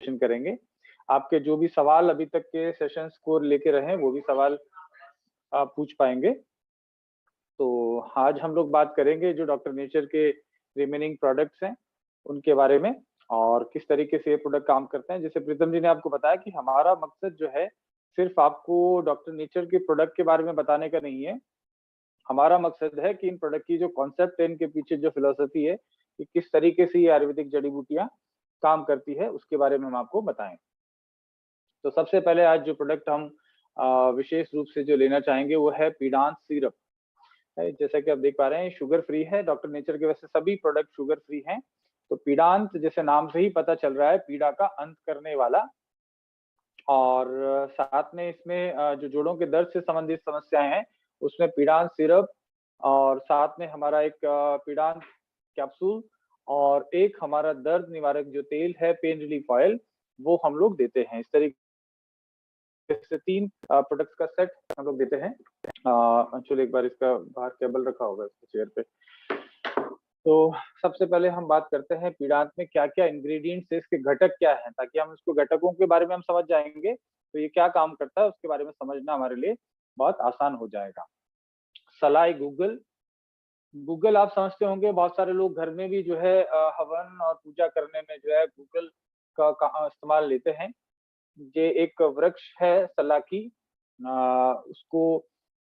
करेंगे। आपके जो भी सवाल अभी तक के सेशंस को लेके रहे वो भी सवाल आप पूछ पाएंगे। तो आज हम लोग बात करेंगे जो डॉक्टर नेचर के रिमेनिंग प्रोडक्ट्स हैं उनके बारे में और किस तरीके से ये प्रोडक्ट काम करते हैं। जैसे प्रीतम जी ने आपको बताया कि हमारा मकसद जो है सिर्फ आपको डॉक्टर नेचर के प्रोडक्ट के बारे में बताने का नहीं है। हमारा मकसद है कि इन प्रोडक्ट की जो कॉन्सेप्ट है, इनके पीछे जो फिलोसफी है कि किस तरीके से ये आयुर्वेदिक जड़ी बूटियां काम करती है उसके बारे में हम आपको बताएं। तो सबसे पहले आज जो प्रोडक्ट हम विशेष रूप से जो लेना चाहेंगे वो है पीडांत सिरप। जैसा कि आप देख पा रहे हैं शुगर फ्री है। डॉक्टर नेचर के वैसे सभी प्रोडक्ट शुगर फ्री हैं। तो पीडांत जैसे नाम से ही पता चल रहा है, पीड़ा का अंत करने वाला। और साथ में इसमें जो जोड़ों के दर्द से संबंधित समस्याएं हैं उसमें पीडांत सिरप और साथ में हमारा एक पीडांत कैप्सूल और एक हमारा दर्द निवारक जो तेल है पेन रिलीफ ऑयल वो हम लोग देते हैं। इस तरीके से 3 प्रोडक्ट्स का सेट हम लोग देते हैं। अंशुल एक बार इसका बाहर केबल रखा होगा इसके चेयर पे। तो सबसे पहले हम बात करते हैं पीडांत में क्या क्या इंग्रेडिएंट्स है, इसके घटक क्या हैं, ताकि हम इसको घटकों के बारे में हम समझ जाएंगे तो ये क्या काम करता है उसके बारे में समझना हमारे लिए बहुत आसान हो जाएगा। सलाई गूगल। गूगल आप समझते होंगे, बहुत सारे लोग घर में भी जो है हवन और पूजा करने में जो है गूगल का इस्तेमाल लेते हैं। ये एक वृक्ष है सलाकी, उसको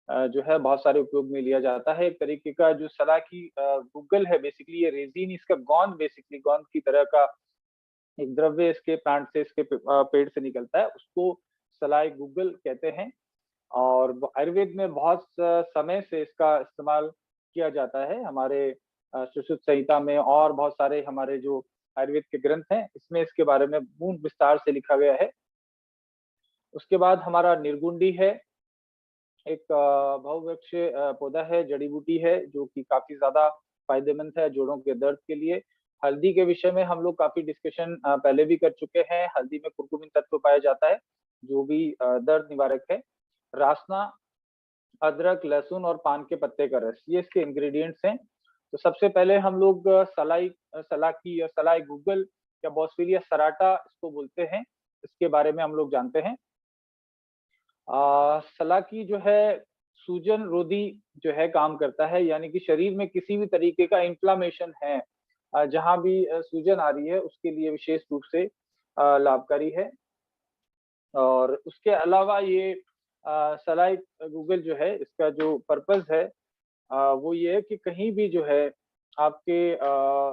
जो है बहुत सारे उपयोग में लिया जाता है। एक तरीके का जो सलाकी गूगल है, बेसिकली ये रेजिन, इसका गोंद, बेसिकली गोंद की तरह का एक द्रव्य इसके प्लांट से, इसके पेड़ से निकलता है, उसको सलाई गूगल कहते हैं। और आयुर्वेद में बहुत समय से इसका इस्तेमाल किया जाता है। हमारे सुश्रुत संहिता में और बहुत सारे हमारे जो आयुर्वेद के ग्रंथ हैं इसमें इसके बारे में पूर्ण विस्तार से लिखा गया है। उसके बाद हमारा निर्गुंडी है, एक बहुवृक्ष पौधा है, जड़ी बूटी है जो कि काफी ज्यादा फायदेमंद है जोड़ों के दर्द के लिए। हल्दी के विषय में हम लोग काफी डिस्कशन पहले भी कर चुके हैं। हल्दी में कुर्कुमिन तत्व पाया जाता है जो भी दर्द निवारक है। रासना, अदरक, लहसुन और पान के पत्ते का रस, ये इसके इंग्रेडिएंट्स हैं। तो सबसे पहले हम लोग सलाकी या सलाई गूगल या बॉस्फेरिया सराटा इसको बोलते हैं, इसके बारे में हम लोग जानते हैं। सलाकी जो है सूजन रोधी जो है काम करता है, यानी कि शरीर में किसी भी तरीके का इन्फ्लामेशन है, जहां भी सूजन आ रही है उसके लिए विशेष रूप से लाभकारी है। और उसके अलावा ये सलाई गूगल जो है इसका जो पर्पस है वो ये है कि कहीं भी जो है आपके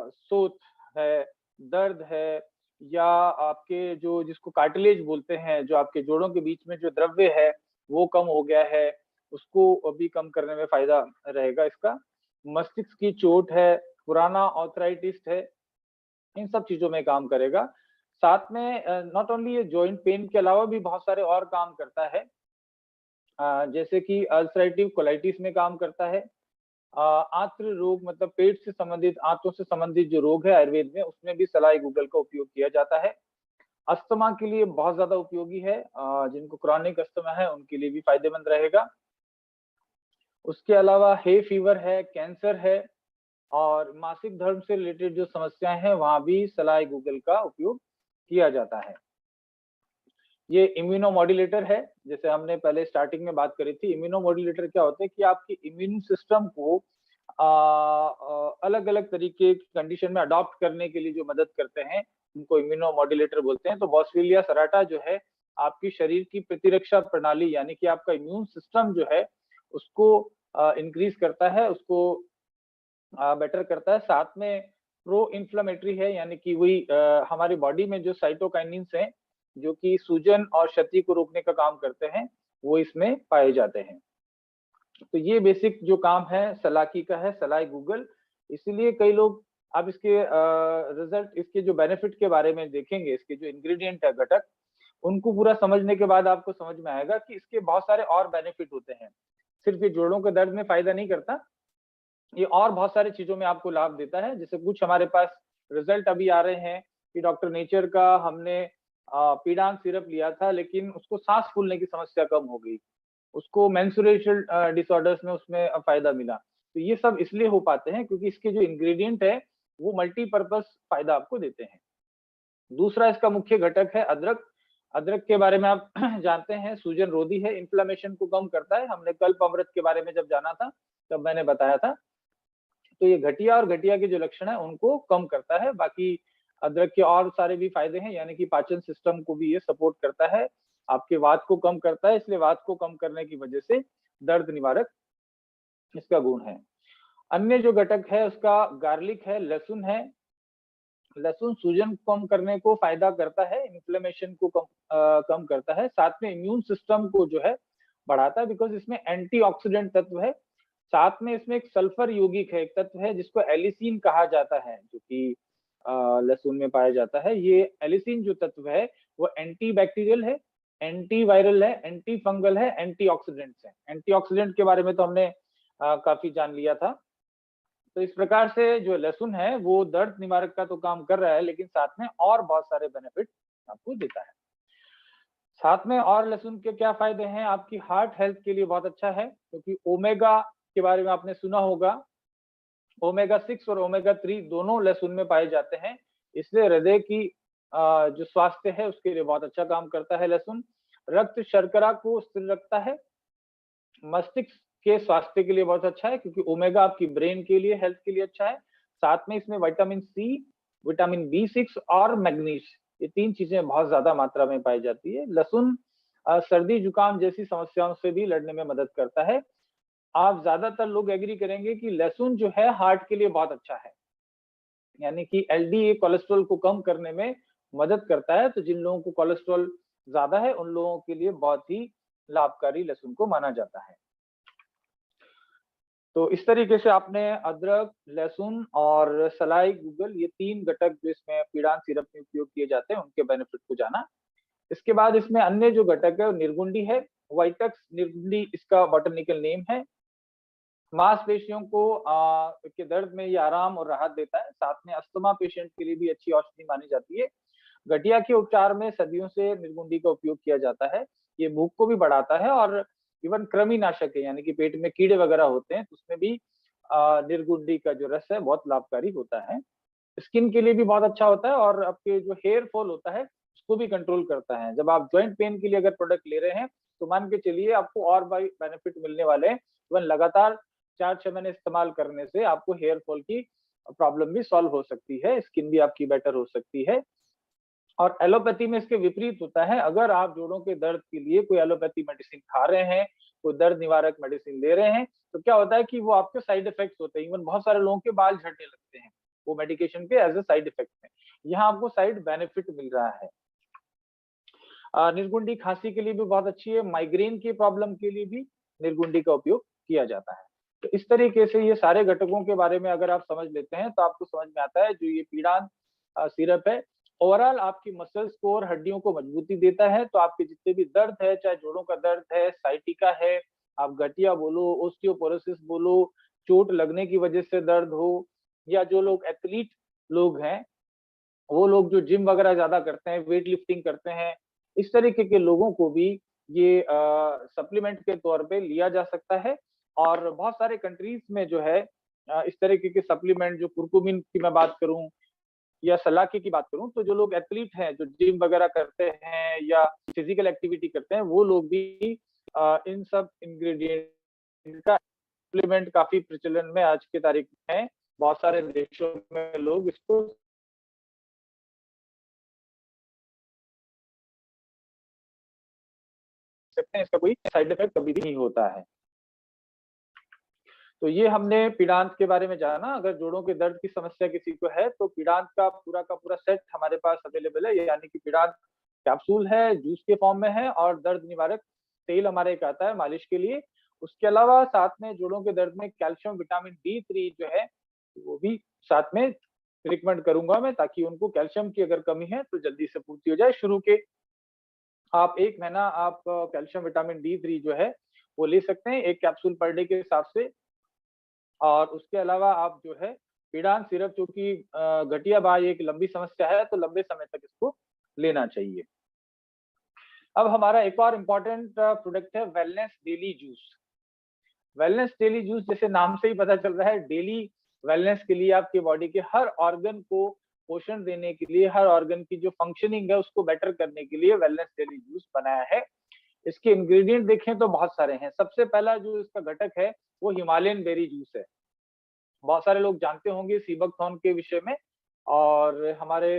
सोत है, दर्द है, या आपके जो जिसको कार्टिलेज बोलते हैं, जो आपके जोड़ों के बीच में जो द्रव्य है वो कम हो गया है, उसको अभी कम करने में फायदा रहेगा इसका। मस्तिष्क की चोट है, पुराना ऑर्थराइटिस है, इन सब चीजों में काम करेगा। साथ में नॉट ओनली ये जॉइंट पेन के अलावा भी बहुत सारे और काम करता है, जैसे कि अल्सरेटिव कोलाइटिस में काम करता है। आंत्र रोग मतलब पेट से संबंधित, आंतों से संबंधित जो रोग है आयुर्वेद में उसमें भी सलाई गूगल का उपयोग किया जाता है। अस्थमा के लिए बहुत ज्यादा उपयोगी है, जिनको क्रॉनिक अस्थमा है उनके लिए भी फायदेमंद रहेगा। उसके अलावा हे फीवर है, कैंसर है और मासिक धर्म से रिलेटेड जो समस्याएं हैं वहां भी सलाई गूगल का उपयोग किया जाता है। ये इम्यूनोमॉड्यूलेटर है, जैसे हमने पहले स्टार्टिंग में बात करी थी। इम्यूनोमॉड्यूलेटर क्या होते हैं कि आपकी इम्यून सिस्टम को अलग अलग तरीके की कंडीशन में अडॉप्ट करने के लिए जो मदद करते हैं उनको इम्यूनोमॉड्यूलेटर बोलते हैं। तो बॉस्वेलिया सराटा जो है आपकी शरीर की प्रतिरक्षा प्रणाली, यानी कि आपका इम्यून सिस्टम जो है उसको इंक्रीज करता है, उसको बेटर करता है। साथ में प्रो इन्फ्लेमेटरी है, यानी कि वही हमारी बॉडी में जो साइटोकाइनिन्स हैं जो कि सूजन और क्षति को रोकने का काम करते हैं वो इसमें पाए जाते हैं। तो ये बेसिक जो काम है सलाकी का है, सलाई गूगल। इसीलिए कई लोग, आप इसके रिजल्ट, इसके जो बेनिफिट के बारे में देखेंगे, इसके जो इंग्रेडिएंट है घटक, उनको पूरा समझने के बाद आपको समझ में आएगा कि इसके बहुत सारे और बेनिफिट होते हैं। सिर्फ ये जोड़ों के दर्द में फायदा नहीं करता, ये और बहुत सारी चीजों में आपको लाभ देता है। जैसे कुछ हमारे पास रिजल्ट अभी आ रहे हैं कि डॉक्टर नेचर का हमने पीडांत सिरप लिया था लेकिन उसको सांस फूलने की समस्या कम हो गई, उसको मेंस्ट्रुएशन डिसऑर्डर्स में उसमें फायदा मिला। तो ये सब इसलिए हो पाते हैं क्योंकि इसके जो इंग्रेडिएंट है वो मल्टीपर्पज फायदा आपको देते हैं। दूसरा इसका मुख्य घटक है अदरक। अदरक के बारे में आप जानते हैं, सूजन रोधी है, इन्फ्लेमेशन को कम करता है। हमने कल्प अमृत के बारे में जब जाना था तब मैंने बताया था। तो ये घटिया और घटिया के जो लक्षण है उनको कम करता है। बाकी अदरक के और सारे भी फायदे हैं, यानी कि पाचन सिस्टम को भी ये सपोर्ट करता है, आपके वात को कम करता है, इसलिए वात को कम करने की वजह से दर्द निवारक इसका गुण है। अन्य जो घटक है उसका गार्लिक है, लहसुन है। लहसुन सूजन कम करने को फायदा करता है, इन्फ्लेमेशन को कम करता है, साथ में इम्यून सिस्टम को जो है बढ़ाता है, बिकॉज इसमें एंटीऑक्सीडेंट तत्व है। साथ में इसमें एक सल्फर यौगिक है, एक तत्व है जिसको एलिसिन कहा जाता है, जो कि लहसुन में पाया जाता है। ये एलिसिन जो तत्व है वो एंटी बैक्टीरियल है, एंटी वायरल है, एंटी फंगल है, एंटीऑक्सीडेंट्स है। एंटीऑक्सीडेंट के बारे में तो हमने काफी जान लिया था। तो इस प्रकार से जो लहसुन है वो दर्द निवारक का तो काम कर रहा है, लेकिन साथ में और बहुत सारे बेनिफिट आपको देता है। साथ में और लहसुन के क्या फायदे हैं, आपकी हार्ट हेल्थ के लिए बहुत अच्छा है, क्योंकि ओमेगा के बारे में आपने सुना होगा। ओमेगा 6 और ओमेगा 3 दोनों लहसुन में पाए जाते हैं, इसलिए हृदय की जो स्वास्थ्य है उसके लिए बहुत अच्छा काम करता है लहसुन। रक्त शर्करा को स्थिर रखता है। मस्तिष्क के स्वास्थ्य के लिए बहुत अच्छा है, क्योंकि ओमेगा आपकी ब्रेन के लिए, हेल्थ के लिए अच्छा है। साथ में इसमें विटामिन सी, विटामिन B6 और मैग्नीज, ये 3 चीजें बहुत ज्यादा मात्रा में पाई जाती है। लहसुन सर्दी जुकाम जैसी समस्याओं से भी लड़ने में मदद करता है। आप ज्यादातर लोग एग्री करेंगे कि लहसुन जो है हार्ट के लिए बहुत अच्छा है, यानी कि LDL कोलेस्ट्रॉल को कम करने में मदद करता है। तो जिन लोगों को कोलेस्ट्रॉल ज्यादा है उन लोगों के लिए बहुत ही लाभकारी लहसुन को माना जाता है। तो इस तरीके से आपने अदरक, लहसुन और सलाई गूगल, ये 3 घटक जो इसमें पीड़ान सिरप में उपयोग किए जाते हैं, उनके बेनिफिट को जाना। इसके बाद इसमें अन्य जो घटक है वो निर्गुंडी है। वाइटक्स निर्गुंडी इसका बॉटनिकल नेम है। मांसपेशियों को के दर्द में ये आराम और राहत देता है। साथ में अस्थमा पेशेंट के लिए भी अच्छी औषधि मानी जाती है। गठिया के उपचार में सदियों से निर्गुंडी का उपयोग किया जाता है। ये भूख को भी बढ़ाता है और इवन कृमिनाशक है, यानी कि पेट में कीड़े वगैरह होते हैं तो उसमें भी निर्गुंडी का जो रस है बहुत लाभकारी होता है। स्किन के लिए भी बहुत अच्छा होता है और आपके जो हेयर फॉल होता है उसको भी कंट्रोल करता है। जब आप जॉइंट पेन के लिए अगर प्रोडक्ट ले रहे हैं तो मान के चलिए आपको और भाई बेनिफिट मिलने वाले हैं। इवन लगातार 4-6 महीने इस्तेमाल करने से आपको हेयर फॉल की प्रॉब्लम भी सॉल्व हो सकती है, स्किन भी आपकी बेटर हो सकती है। और एलोपैथी में इसके विपरीत होता है। अगर आप जोड़ों के दर्द के लिए कोई एलोपैथी मेडिसिन खा रहे हैं, कोई दर्द निवारक मेडिसिन ले रहे हैं, तो क्या होता है कि वो आपके साइड इफेक्ट्स होते हैं। इवन बहुत सारे लोगों के बाल झड़ने लगते हैं वो मेडिकेशन के एज ए साइड इफेक्ट में। यहाँ आपको साइड बेनिफिट मिल रहा है। निर्गुंडी खांसी के लिए भी बहुत अच्छी है। माइग्रेन की प्रॉब्लम के लिए भी निर्गुंडी का उपयोग किया जाता है। तो इस तरीके से ये सारे घटकों के बारे में अगर आप समझ लेते हैं तो आपको समझ में आता है जो ये पीड़ान सिरप है ओवरऑल आपकी मसल्स को और हड्डियों को मजबूती देता है। तो आपके जितने भी दर्द है, चाहे जोड़ों का दर्द है, साइटिका है, आप गठिया बोलो, ओस्टियोपोरोसिस बोलो, चोट लगने की वजह से दर्द हो, या जो लोग एथलीट लोग हैं, वो लोग जो जिम वगैरह ज्यादा करते हैं, वेट लिफ्टिंग करते हैं, इस तरीके के लोगों को भी ये सप्लीमेंट के तौर पे लिया जा सकता है। और बहुत सारे कंट्रीज में जो है इस तरीके के सप्लीमेंट, जो कुरकुमिन की मैं बात करूं या सलाकी की बात करूं, तो जो लोग एथलीट हैं, जो जिम वगैरह करते हैं या फिजिकल एक्टिविटी करते हैं, वो लोग भी इन सब इंग्रेडिएंट का सप्लीमेंट काफी प्रचलन में आज की तारीख में है। बहुत सारे देशों में लोग इसको सकते हैं, इसका कोई साइड इफेक्ट कभी भी नहीं होता है। तो ये हमने पीड़ांत के बारे में जाना। अगर जोड़ों के दर्द की समस्या किसी को है तो पीड़ांत का पूरा सेट हमारे पास अवेलेबल है, यानी कि पीड़ांत कैप्सूल है, जूस के फॉर्म में है, और दर्द निवारक तेल हमारे एक आता है मालिश के लिए। उसके अलावा साथ में जोड़ों के दर्द में कैल्शियम विटामिन D3 जो है वो भी साथ में रिकमेंड करूंगा मैं, ताकि उनको कैल्शियम की अगर कमी है तो जल्दी से पूर्ति हो जाए। शुरू के आप 1 महीना आप कैल्शियम विटामिन D3 जो है वो ले सकते हैं 1 कैप्सूल पर डे के हिसाब से। और उसके अलावा आप जो है पीड़ान सिरप, चूंकि गठिया बाई एक लंबी समस्या है तो लंबे समय तक इसको लेना चाहिए। अब हमारा एक और इम्पोर्टेंट प्रोडक्ट है wellness daily juice. Wellness daily juice, जैसे नाम से ही पता चल रहा है, डेली वेलनेस के लिए आपके बॉडी के हर ऑर्गन को पोषण देने के लिए, हर ऑर्गन की जो फंक्शनिंग है उसको बेटर करने के लिए वेलनेस डेली जूस बनाया है। इसके इंग्रेडिएंट देखें तो बहुत सारे हैं। सबसे पहला जो इसका घटक है वो हिमालयन बेरी जूस है। बहुत सारे लोग जानते होंगे सीबकथॉर्न के विषय में। और हमारे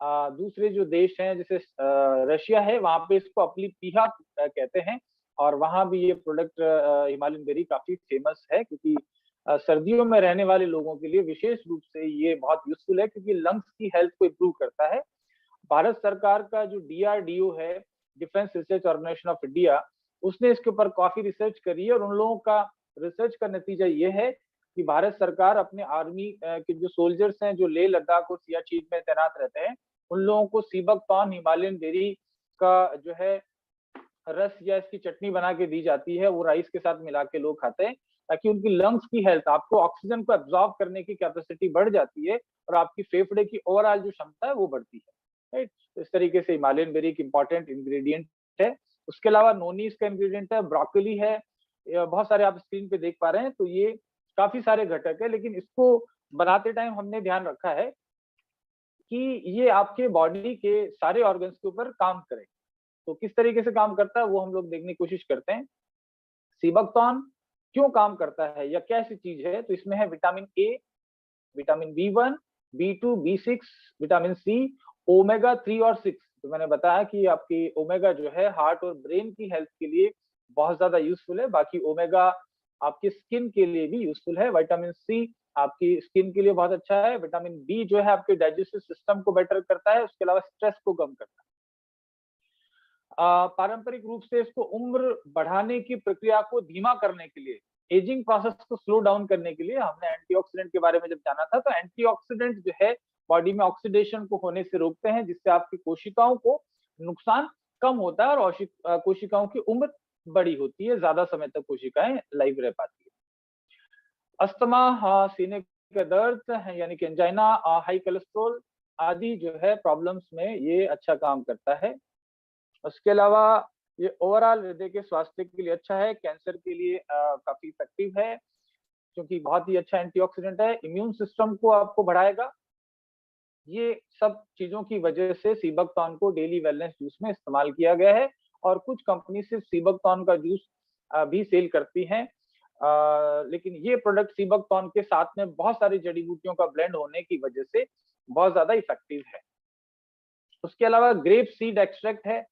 दूसरे जो देश हैं जैसे रशिया है, वहां पे इसको अपली पीहा कहते हैं। और वहां भी ये प्रोडक्ट हिमालयन बेरी काफी फेमस है, क्योंकि सर्दियों में रहने वाले लोगों के लिए विशेष रूप से ये बहुत यूजफुल है, क्योंकि लंग्स की हेल्थ को इम्प्रूव करता है। भारत सरकार का जो DRDO है, defence research organisation of India, उसने इसके ऊपर काफी रिसर्च करी है। और उन लोगों का रिसर्च का नतीजा ये है कि भारत सरकार अपने आर्मी के जो सोल्जर्स हैं जो लेह लद्दाख और सियाचिन में तैनात रहते हैं, उन लोगों को सीबकथॉर्न हिमालयन बेरी का जो है रस या इसकी चटनी बना के दी जाती है। वो राइस के साथ मिला के लोग खाते हैं, ताकि उनकी लंग्स की हेल्थ, आपको ऑक्सीजन को एब्जॉर्ब करने की कैपेसिटी बढ़ जाती है और आपकी फेफड़े की ओवरऑल जो क्षमता है वो बढ़ती है। राइट, तो इस तरीके से हिमालयन बेरी एक इंपॉर्टेंट इंग्रेडिएंट है। उसके अलावा नोनी इसका इंग्रेडिएंट है, ब्रोकली है, बहुत सारे आप स्क्रीन पे देख पा रहे हैं। तो ये काफी सारे घटक है, लेकिन इसको बनाते टाइम हमने ध्यान रखा है कि ये आपके बॉडी के सारे ऑर्गन्स के ऊपर काम करे। तो किस तरीके से काम करता है वो हम लोग देखने की कोशिश करते हैं। सीबकथॉर्न क्यों काम करता है या क्या ऐसी चीज है, तो इसमें है vitamin A, vitamin B1, B2, B6, vitamin C, omega 3 और 6। तो मैंने बताया कि आपकी ओमेगा जो है हार्ट और ब्रेन की हेल्थ के लिए बहुत ज्यादा यूजफुल है। बाकी ओमेगा आपकी स्किन के लिए भी यूजफुल है। विटामिन सी आपकी स्किन के लिए बहुत अच्छा है। विटामिन बी जो है आपके डाइजेस्टिव सिस्टम को बेटर करता है, उसके अलावा स्ट्रेस को कम करता है। पारंपरिक रूप से इसको उम्र बढ़ाने की प्रक्रिया को धीमा करने के लिए, एजिंग प्रोसेस को स्लो डाउन करने के लिए हमने एंटीऑक्सीडेंट के बारे में जब जाना था, तो एंटीऑक्सीडेंट जो है बॉडी में ऑक्सीडेशन को होने से रोकते हैं, जिससे आपकी कोशिकाओं को नुकसान कम होता है और कोशिकाओं की उम्र बड़ी होती है, ज्यादा समय तक कोशिकाएं लाइव रह पाती है। अस्थमा, सीने का दर्द है यानी कि एंजाइना, हाई कोलेस्ट्रॉल आदि जो है प्रॉब्लम्स में ये अच्छा काम करता है। उसके अलावा ये ओवरऑल हृदय के स्वास्थ्य के लिए अच्छा है, कैंसर के लिए काफी इफेक्टिव है, क्योंकि बहुत ही अच्छा एंटीऑक्सीडेंट है। इम्यून सिस्टम को आपको बढ़ाएगा। ये सब चीजों की वजह से सीबकथॉर्न को डेली वेलनेस जूस में इस्तेमाल किया गया है। और कुछ कंपनी सिर्फ सीबकथॉर्न का जूस भी सेल करती हैं, लेकिन ये प्रोडक्ट सीबकथॉर्न के साथ में बहुत सारी जड़ी बूटियों का ब्लेंड होने की वजह से बहुत ज्यादा इफेक्टिव है। उसके अलावा ग्रेप सीड एक्सट्रैक्ट है,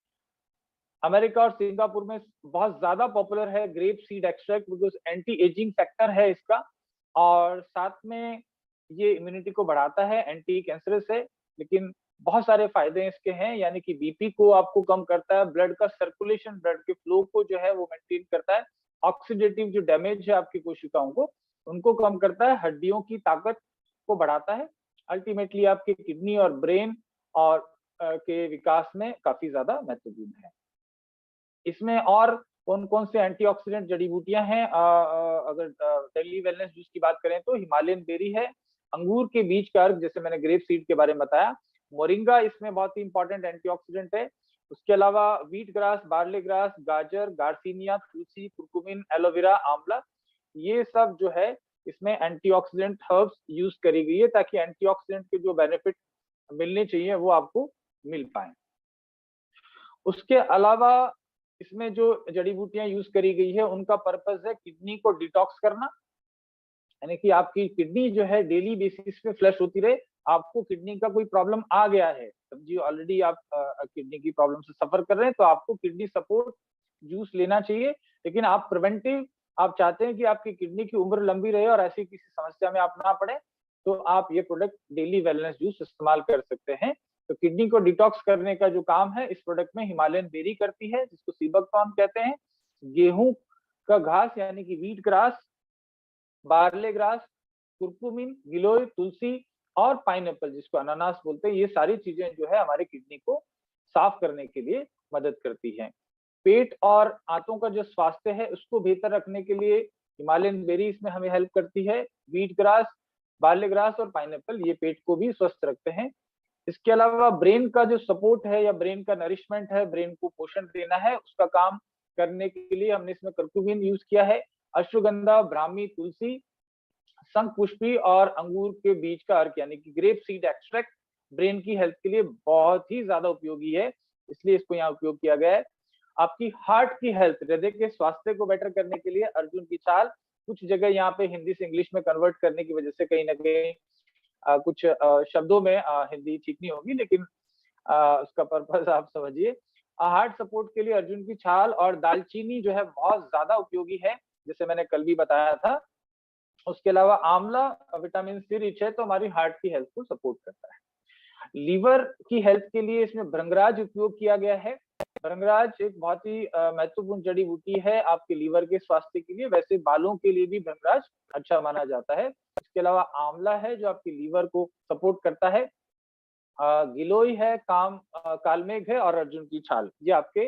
अमेरिका और सिंगापुर में बहुत ज्यादा पॉपुलर है grape seed extract, because anti ageing factor है इसका। और साथ में ये इम्यूनिटी को बढ़ाता है, एंटी कैंसरस है। लेकिन बहुत सारे फायदे इसके हैं, यानी कि बीपी को आपको कम करता है, ब्लड का सर्कुलेशन, ब्लड के फ्लो को जो है वो मेंटेन करता है, ऑक्सीडेटिव जो डैमेज है आपकी कोशिकाओं को उनको कम करता है, हड्डियों की ताकत को बढ़ाता है, अल्टीमेटली आपके किडनी और ब्रेन और के विकास में काफी ज्यादा महत्वपूर्ण है। इसमें और कौन कौन से एंटीऑक्सीडेंट जड़ी बूटियां हैं, अगर डेली वेलनेस जूस की बात करें तो हिमालयन बेरी है, अंगूर के बीज का अर्क जैसे मैंने ग्रेप सीड के बारे में बताया, मोरिंगा इसमें बहुत ही इंपॉर्टेंट एंटीऑक्सीडेंट है। उसके अलावा व्हीट ग्रास, बार्ले ग्रास, गाजर, गार्सिनिया, तुलसी, कुरकुमिन, एलोवेरा, आंवला, ये सब जो है इसमें एंटीऑक्सीडेंट हर्ब्स यूज करी गई है, ताकि एंटीऑक्सीडेंट के जो बेनिफिट मिलने चाहिए वो आपको मिल पाए। उसके अलावा इसमें जो जड़ी बूटियां यूज करी गई है उनका पर्पस है किडनी को डिटॉक्स करना, यानी कि आपकी किडनी जो है डेली बेसिस पे फ्लश होती रहे। आपको किडनी का कोई प्रॉब्लम आ गया है, समझिए ऑलरेडी आप किडनी की प्रॉब्लम से सफर कर रहे हैं, तो आपको किडनी सपोर्ट जूस लेना चाहिए। लेकिन आप प्रिवेंटिव, आप चाहते हैं कि आपकी किडनी की उम्र लंबी रहे और ऐसी किसी समस्या में आप ना पड़े, तो आप ये प्रोडक्ट डेली वेलनेस जूस इस्तेमाल कर सकते हैं। तो किडनी को डिटॉक्स करने का जो काम है इस प्रोडक्ट में हिमालयन बेरी करती है, जिसको सीबकथॉर्न कहते हैं। गेहूं का घास यानी कि wheat grass, barley grass, curcumin, गिलोय, तुलसी और पाइनएप्पल जिसको अनानास बोलते हैं, ये सारी चीजें जो है हमारे किडनी को साफ करने के लिए मदद करती हैं। पेट और आंतों का जो स्वास्थ्य है उसको बेहतर रखने के लिए हिमालयन बेरी इसमें हमें हेल्प करती है। व्हीट ग्रास, बार्ले ग्रास और पाइनएप्पल ये पेट को भी स्वस्थ रखते हैं। इसके अलावा ब्रेन का जो सपोर्ट है या ब्रेन का नरिशमेंट है, ब्रेन को पोषण देना है, उसका काम करने के लिए हमने इसमें कर्क्यूमिन यूज किया है। अश्वगंधा, ब्राह्मी, तुलसी, शंख पुष्पी और अंगूर के बीज का अर्क यानी कि ग्रेप सीड एक्सट्रैक्ट, ब्रेन की हेल्थ के लिए बहुत ही ज्यादा उपयोगी है, इसलिए इसको यहाँ उपयोग किया गया है। आपकी हार्ट की हेल्थ, हृदय के स्वास्थ्य को बेटर करने के लिए अर्जुन की छाल, कुछ जगह यहाँ पे हिंदी से इंग्लिश में कन्वर्ट करने की वजह से कहीं ना कहीं कुछ शब्दों में हिंदी ठीक नहीं होगी, लेकिन उसका पर्पज आप समझिए। हार्ट सपोर्ट के लिए अर्जुन की छाल और दालचीनी जो है बहुत ज्यादा उपयोगी है, जैसे मैंने कल भी बताया था। उसके अलावा आंवला विटामिन सी रिच है, तो हमारी हार्ट की हेल्थ को सपोर्ट करता है। लीवर की हेल्थ के लिए इसमें भृंगराज उपयोग किया गया है। भृंगराज एक बहुत ही महत्वपूर्ण जड़ी बूटी है आपके लीवर के स्वास्थ्य के लिए, वैसे बालों के लिए भी भृंगराज अच्छा माना जाता है। इसके अलावा आंवला है जो आपके लीवर को सपोर्ट करता है। गिलोय है, कालमेघ है और अर्जुन की छाल, ये आपके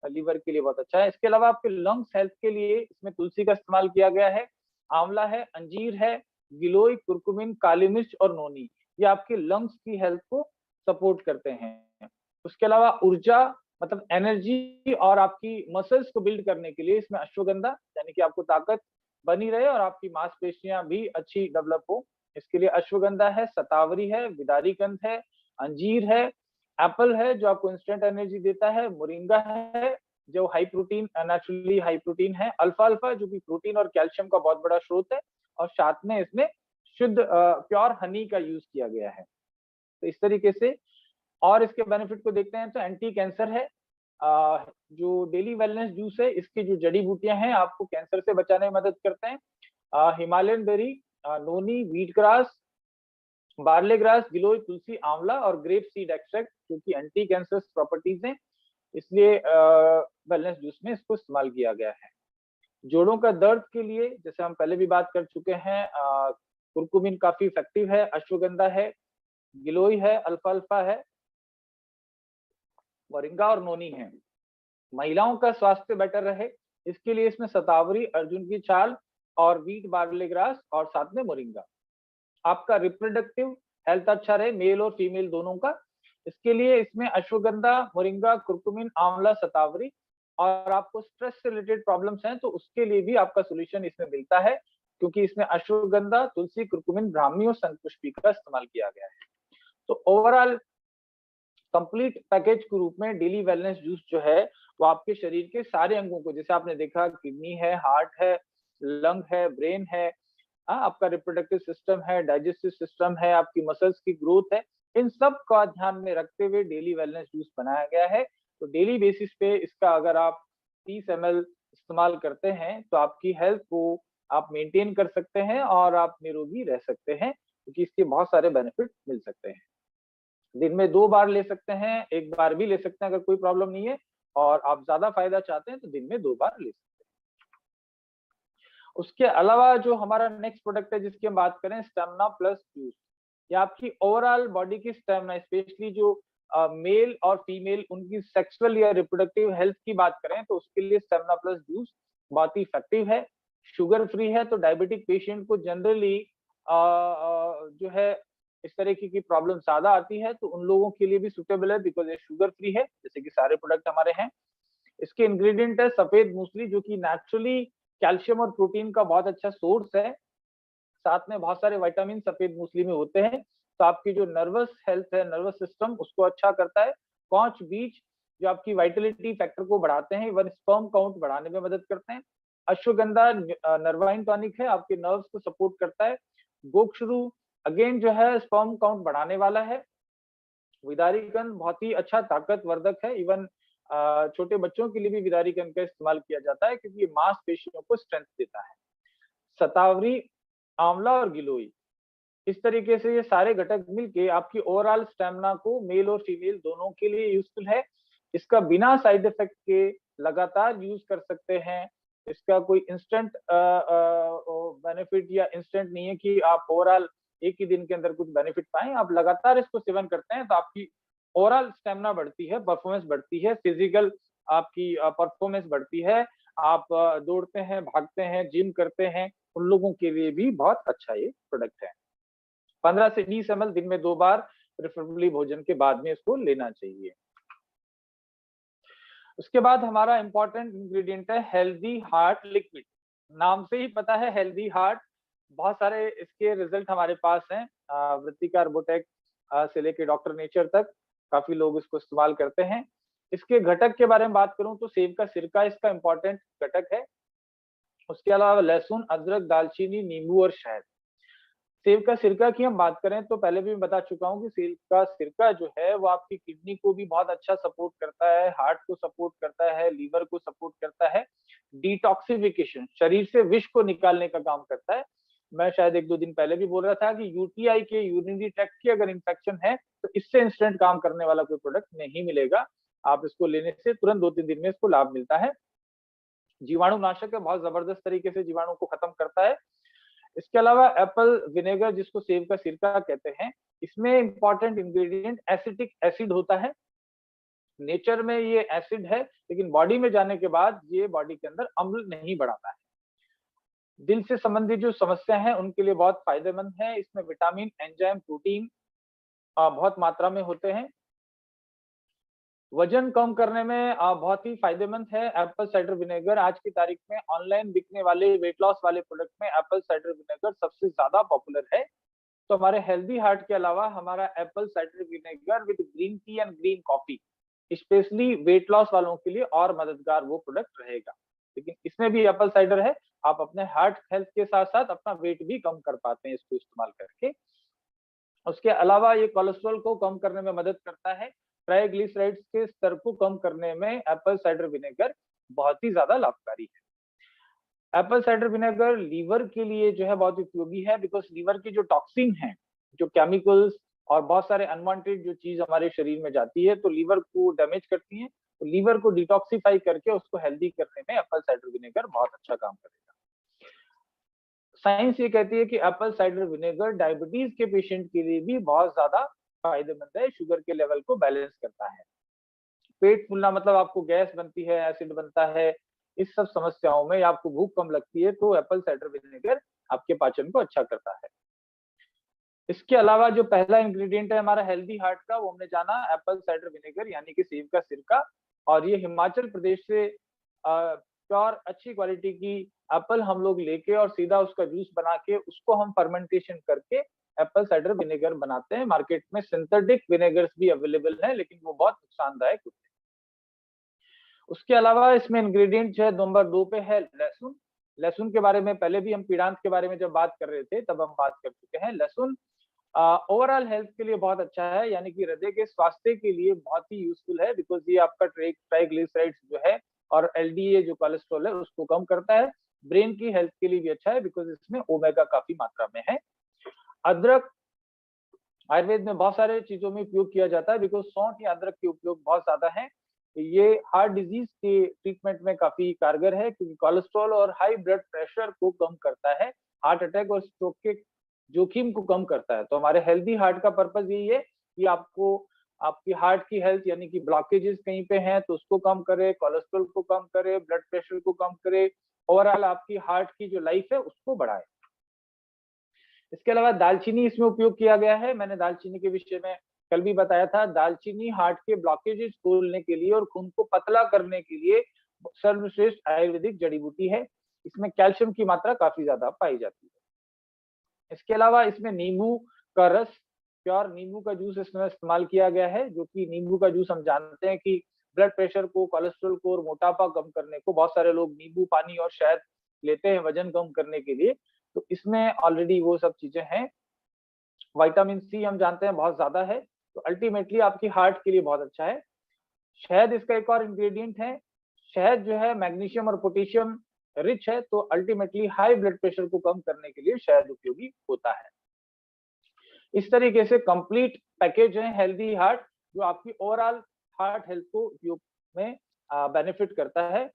लीवर के लिए बहुत अच्छा है। इसके अलावा आपके लंग्स हेल्थ के लिए इसमें तुलसी का इस्तेमाल किया गया है। आंवला है, अंजीर है, गिलोय, कुरकुमिन, काली मिर्च और नोनी, ये आपके लंग्स की हेल्थ को सपोर्ट करते हैं। उसके अलावा ऊर्जा मतलब एनर्जी और आपकी मसल्स को बिल्ड करने के लिए इसमें अश्वगंधा, यानी कि आपको ताकत बनी रहे और आपकी मांसपेशियां भी अच्छी डेवलप हो, इसके लिए अश्वगंधा है, शतावरी है, विदारीकंद है, अंजीर है, एप्पल है जो आपको इंस्टेंट एनर्जी देता है, मोरिंगा है जो high protein, naturally high protein है, अल्फा अल्फा जो कि प्रोटीन और कैल्शियम का बहुत बड़ा स्रोत है, और साथ में इसमें शुद्ध प्योर हनी का यूज किया गया है। तो इस तरीके से, और इसके बेनिफिट को देखते हैं तो एंटी कैंसर है। जो डेली वेलनेस जूस है, इसकी जो जड़ी बूटियां हैं आपको कैंसर से बचाने में मदद करते हैं। हिमालयन बेरी, नोनी, व्हीट ग्रास, बार्ले ग्रास, गिलोय, तुलसी, आंवला और ग्रेप सीड एक्सट्रैक्ट, जो कि एंटी कैंसर प्रॉपर्टीज हैं, इसलिए वेलनेस जूस में इसको इस्तेमाल किया गया है। जोड़ों का दर्द के लिए जैसे हम पहले भी बात कर चुके हैं, कुरकुमिन काफी इफेक्टिव है, अश्वगंधा है, गिलोय है, अल्फा अल्फा है, मोरिंगा और नोनी है। महिलाओं का स्वास्थ्य बेटर रहे इसके लिए इसमें शतावरी, अर्जुन की छाल और व्हीट बार्ले ग्रास और साथ में मोरिंगा। आपका रिप्रोडक्टिव हेल्थ अच्छा रहे, मेल और फीमेल दोनों का, इसके लिए इसमें अश्वगंधा, मोरिंगा, कुरकुमिन, आंवला, शतावरी, और आपको स्ट्रेस से रिलेटेड प्रॉब्लम्स हैं तो उसके लिए भी आपका सोल्यूशन इसमें मिलता है, क्योंकि इसमें अश्वगंधा, तुलसी, कुरकुमिन, ब्राह्मी और शंखपुष्पी का इस्तेमाल किया गया है। तो ओवरऑल कंप्लीट पैकेज के रूप में डेली वेलनेस जूस जो है वो आपके शरीर के सारे अंगों को, जैसे आपने देखा किडनी है, हार्ट है, लंग है, ब्रेन है, आपका रिप्रोडक्टिव सिस्टम है, डाइजेस्टिव सिस्टम है, आपकी मसल्स की ग्रोथ है, इन सब का ध्यान में रखते हुए डेली वेलनेस जूस बनाया गया है। तो डेली बेसिस पे इसका अगर आप 30 ml इस्तेमाल करते हैं तो आपकी हेल्थ को आप मेंटेन कर सकते हैं और आप निरोगी रह सकते हैं, क्योंकि इसके बहुत सारे बेनिफिट मिल सकते हैं। दिन में 2 बार ले सकते हैं, 1 बार भी ले सकते हैं अगर कोई प्रॉब्लम नहीं है, और आप ज्यादा फायदा चाहते हैं तो दिन में 2 बार ले सकते हैं। उसके अलावा जो हमारा नेक्स्ट प्रोडक्ट है जिसकी हम बात करें, स्टेमिना प्लस जूस, ये आपकी ओवरऑल बॉडी की स्टेमिना, स्पेशली जो मेल और फीमेल उनकी सेक्सुअल या रिप्रोडक्टिव हेल्थ की बात करें तो उसके लिए स्टेमिना प्लस जूस बहुत ही इफेक्टिव है। शुगर फ्री है, तो डायबिटिक पेशेंट को जनरली जो है इस तरह की प्रॉब्लम ज्यादा आती है, तो उन लोगों के लिए भी सुटेबल है, बिकॉज ये शुगर फ्री है, जैसे कि सारे प्रोडक्ट हमारे हैं। इसके इंग्रेडिएंट है सफेद मूसली, जो कि नेचुरली कैल्शियम और प्रोटीन का बहुत अच्छा सोर्स है, साथ में बहुत सारे विटामिन सफेद मूसली में होते हैं, तो आपकी जो नर्वस हेल्थ है, नर्वस सिस्टम, उसको अच्छा करता है। कॉच बीज जो आपकी वाइटलिटी फैक्टर को बढ़ाते हैं, इवन स्पर्म काउंट बढ़ाने में मदद करते हैं। अश्वगंधा नर्वाइन टॉनिक है, आपके नर्व्स को सपोर्ट करता है। गोक्षरू अगेन जो है स्पर्म काउंट बढ़ाने वाला है। विदारीकंद बहुत ही अच्छा ताकतवर्धक है, इवन छोटे बच्चों के लिए भी विदारीकंद का इस्तेमाल किया जाता है, क्योंकि ये मांसपेशियों को स्ट्रेंथ देता है। शतावरी, आंवला और गिलोय, इस तरीके से ये सारे घटक मिलके आपकी ओवरऑल स्टेमिना को मेल और फीमेल दोनों के लिए यूजफुल है। इसका बिना साइड इफेक्ट के लगातार यूज कर सकते हैं। इसका कोई इंस्टेंट बेनिफिट या इंस्टेंट नहीं है कि आप ओवरऑल एक ही दिन के अंदर कुछ बेनिफिट पाएं। आप लगातार इसको सेवन करते हैं तो आपकी ओवरऑल स्टेमिना बढ़ती है, परफॉर्मेंस बढ़ती है, फिजिकल आपकी परफॉर्मेंस बढ़ती है। आप दौड़ते हैं, भागते हैं, जिम करते हैं, उन लोगों के लिए भी बहुत अच्छा ये प्रोडक्ट है। 15 से 20 ml दिन में 2 बार, प्रेफरेबली भोजन के बाद में इसको लेना चाहिए। उसके बाद हमारा इंपॉर्टेंट इंग्रेडिएंट है हेल्दी हार्ट लिक्विड। नाम से ही पता है हेल्दी हार्ट, बहुत सारे इसके रिजल्ट हमारे पास हैं। वृत्तिका अर्बोटेक से लेके डॉक्टर नेचर तक काफी लोग इसको इस्तेमाल करते हैं। इसके घटक के बारे में बात करूं तो सेब का सिरका इसका इंपॉर्टेंट घटक है। उसके अलावा लहसुन, अदरक, दालचीनी, नींबू और शहद। सेब का सिरका की हम बात करें तो पहले भी मैं बता चुका हूँ कि सेब का सिरका जो है वो आपकी किडनी को भी बहुत अच्छा सपोर्ट करता है, हार्ट को सपोर्ट करता है, लीवर को सपोर्ट करता है, डिटॉक्सिफिकेशन शरीर से विष को निकालने का काम करता है। मैं शायद 1-2 दिन पहले भी बोल रहा था कि यूटीआई के यूरिनरी ट्रैक्ट की अगर इंफेक्शन है तो इससे इंस्टेंट काम करने वाला कोई प्रोडक्ट नहीं मिलेगा। आप इसको लेने से तुरंत 2-3 दिन में इसको लाभ मिलता है। जीवाणुनाशक है, बहुत जबरदस्त तरीके से जीवाणु को खत्म करता है। इसके अलावा एप्पल विनेगर जिसको सेब का सिरका कहते हैं, इसमें इंपॉर्टेंट इंग्रेडिएंट एसिटिक एसिड होता है। नेचर में ये एसिड है, लेकिन बॉडी में जाने के बाद ये बॉडी के अंदर अम्ल नहीं बढ़ाता है। दिल से संबंधित जो समस्या है उनके लिए बहुत फायदेमंद है। इसमें विटामिन, एंजाइम, प्रोटीन बहुत मात्रा में होते हैं। वजन कम करने में बहुत ही फायदेमंद है एप्पल साइडर विनेगर। आज की तारीख में ऑनलाइन बिकने वाले वेट लॉस वाले प्रोडक्ट में एप्पल साइडर विनेगर सबसे ज्यादा पॉपुलर है। तो हमारे हेल्दी हार्ट के अलावा हमारा Apple cider vinegar with green tea and green coffee specially weight loss वालों के लिए और मददगार वो प्रोडक्ट रहेगा। लेकिन इसमें भी एप्पल साइडर है, आप अपने हार्ट हेल्थ के साथ साथ अपना वेट भी कम कर पाते हैं इसको इस्तेमाल करके। उसके अलावा ये कोलेस्ट्रॉल को कम करने में मदद करता है। ट्राइग्लिसराइड्स के स्तर को कम करने में एप्पल साइडर विनेगर बहुत ही ज्यादा लाभकारी है। एप्पल साइडर विनेगर लीवर के लिए जो है बहुत उपयोगी है, बिकॉज लीवर की जो टॉक्सिन है, जो केमिकल्स और बहुत सारे अनवांटेड जो चीज हमारे शरीर में जाती है तो लीवर को डैमेज करती है। तो लीवर को डिटॉक्सिफाई करके उसको हेल्दी करने में एप्पल साइडर विनेगर बहुत अच्छा काम करेगा। साइंस ये कहती है कि एप्पल साइडर विनेगर डायबिटीज के पेशेंट के लिए भी बहुत ज्यादा फायदेमंद है, शुगर के लेवल को बैलेंस करता है। पेट फूलना मतलब आपको गैस बनती है, एसिड बनता है, इस सब समस्याओं में या आपको भूख कम लगती है तो एप्पल साइडर विनेगर आपके पाचन को अच्छा करता है। इसके अलावा जो पहला इंग्रेडिएंट है हमारा हेल्दी हार्ट का, वो हमने जाना एप्पल साइडर विनेगर यानी कि सेब का सिरका। और ये हिमाचल प्रदेश से प्योर अच्छी क्वालिटी की एप्पल हम लोग लेके और सीधा उसका जूस बना के उसको हम फर्मेंटेशन करके एप्पल साइडर विनेगर बनाते हैं। मार्केट में सिंथेटिक विनेगर्स भी अवेलेबल है, लेकिन वो बहुत नुकसानदायक होते हैं। उसके अलावा इसमें इंग्रेडिएंट जो है नंबर 2 पे है लहसुन। लहसुन के बारे में पहले भी हम पीड़ांत के बारे में जब बात कर रहे थे तब हम बात कर चुके हैं। लहसुन ओवरऑल हेल्थ के लिए बहुत अच्छा है, यानी कि हृदय के स्वास्थ्य के लिए बहुत ही यूजफुल है, बिकॉज ये आपका ट्राइग्लिसराइड्स जो है और एलडीए जो कोलेस्ट्रॉल है उसको कम करता है। ब्रेन की हेल्थ के लिए भी अच्छा है, बिकॉज इसमें ओमेगा काफी मात्रा में है। अदरक आयुर्वेद में बहुत सारे चीजों में उपयोग किया जाता है, बिकॉज सौंठ या अदरक के उपयोग बहुत ज्यादा है। ये हार्ट डिजीज के ट्रीटमेंट में काफी कारगर है, क्योंकि कोलेस्ट्रॉल और हाई ब्लड प्रेशर को कम करता है, हार्ट अटैक और स्ट्रोक के जोखिम को कम करता है। तो हमारे हेल्दी हार्ट का पर्पज यही है कि आपको आपकी हार्ट की हेल्थ यानी कि ब्लॉकेजेस कहीं पे हैं तो उसको कम करे, कोलेस्ट्रॉल को कम करे, ब्लड प्रेशर को कम करे, ओवरऑल आपकी हार्ट की जो लाइफ है उसको बढ़ाए। इसके अलावा दालचीनी इसमें उपयोग किया गया है। मैंने दालचीनी के विषय में कल भी बताया था। दालचीनी हार्ट के ब्लॉकेजेस खोलने के लिए और खून को पतला करने के लिए सर्वश्रेष्ठ आयुर्वेदिक जड़ी बूटी है। इसमें कैल्शियम की मात्रा काफी ज्यादा पाई जाती है। इसके अलावा इसमें नींबू का रस, प्योर नींबू का जूस इसमें इस्तेमाल किया गया है, जो कि नींबू का जूस हम जानते हैं कि ब्लड प्रेशर को, कोलेस्ट्रॉल को और मोटापा कम करने को, बहुत सारे लोग नींबू पानी और शहद लेते हैं वजन कम करने के लिए, तो इसमें ऑलरेडी वो सब चीजें हैं। विटामिन सी हम जानते हैं बहुत ज्यादा है, तो अल्टीमेटली आपकी हार्ट के लिए बहुत अच्छा है। शहद इसका एक और इंग्रेडिएंट है। शहद जो है मैग्नीशियम और पोटेशियम रिच है, तो अल्टीमेटली हाई ब्लड प्रेशर को कम करने के लिए शहद उपयोगी होता है। इस तरीके से कंप्लीट पैकेज है हेल्दी हार्ट, जो आपकी ओवरऑल हार्ट हेल्थ को उपयोग में बेनिफिट करता है।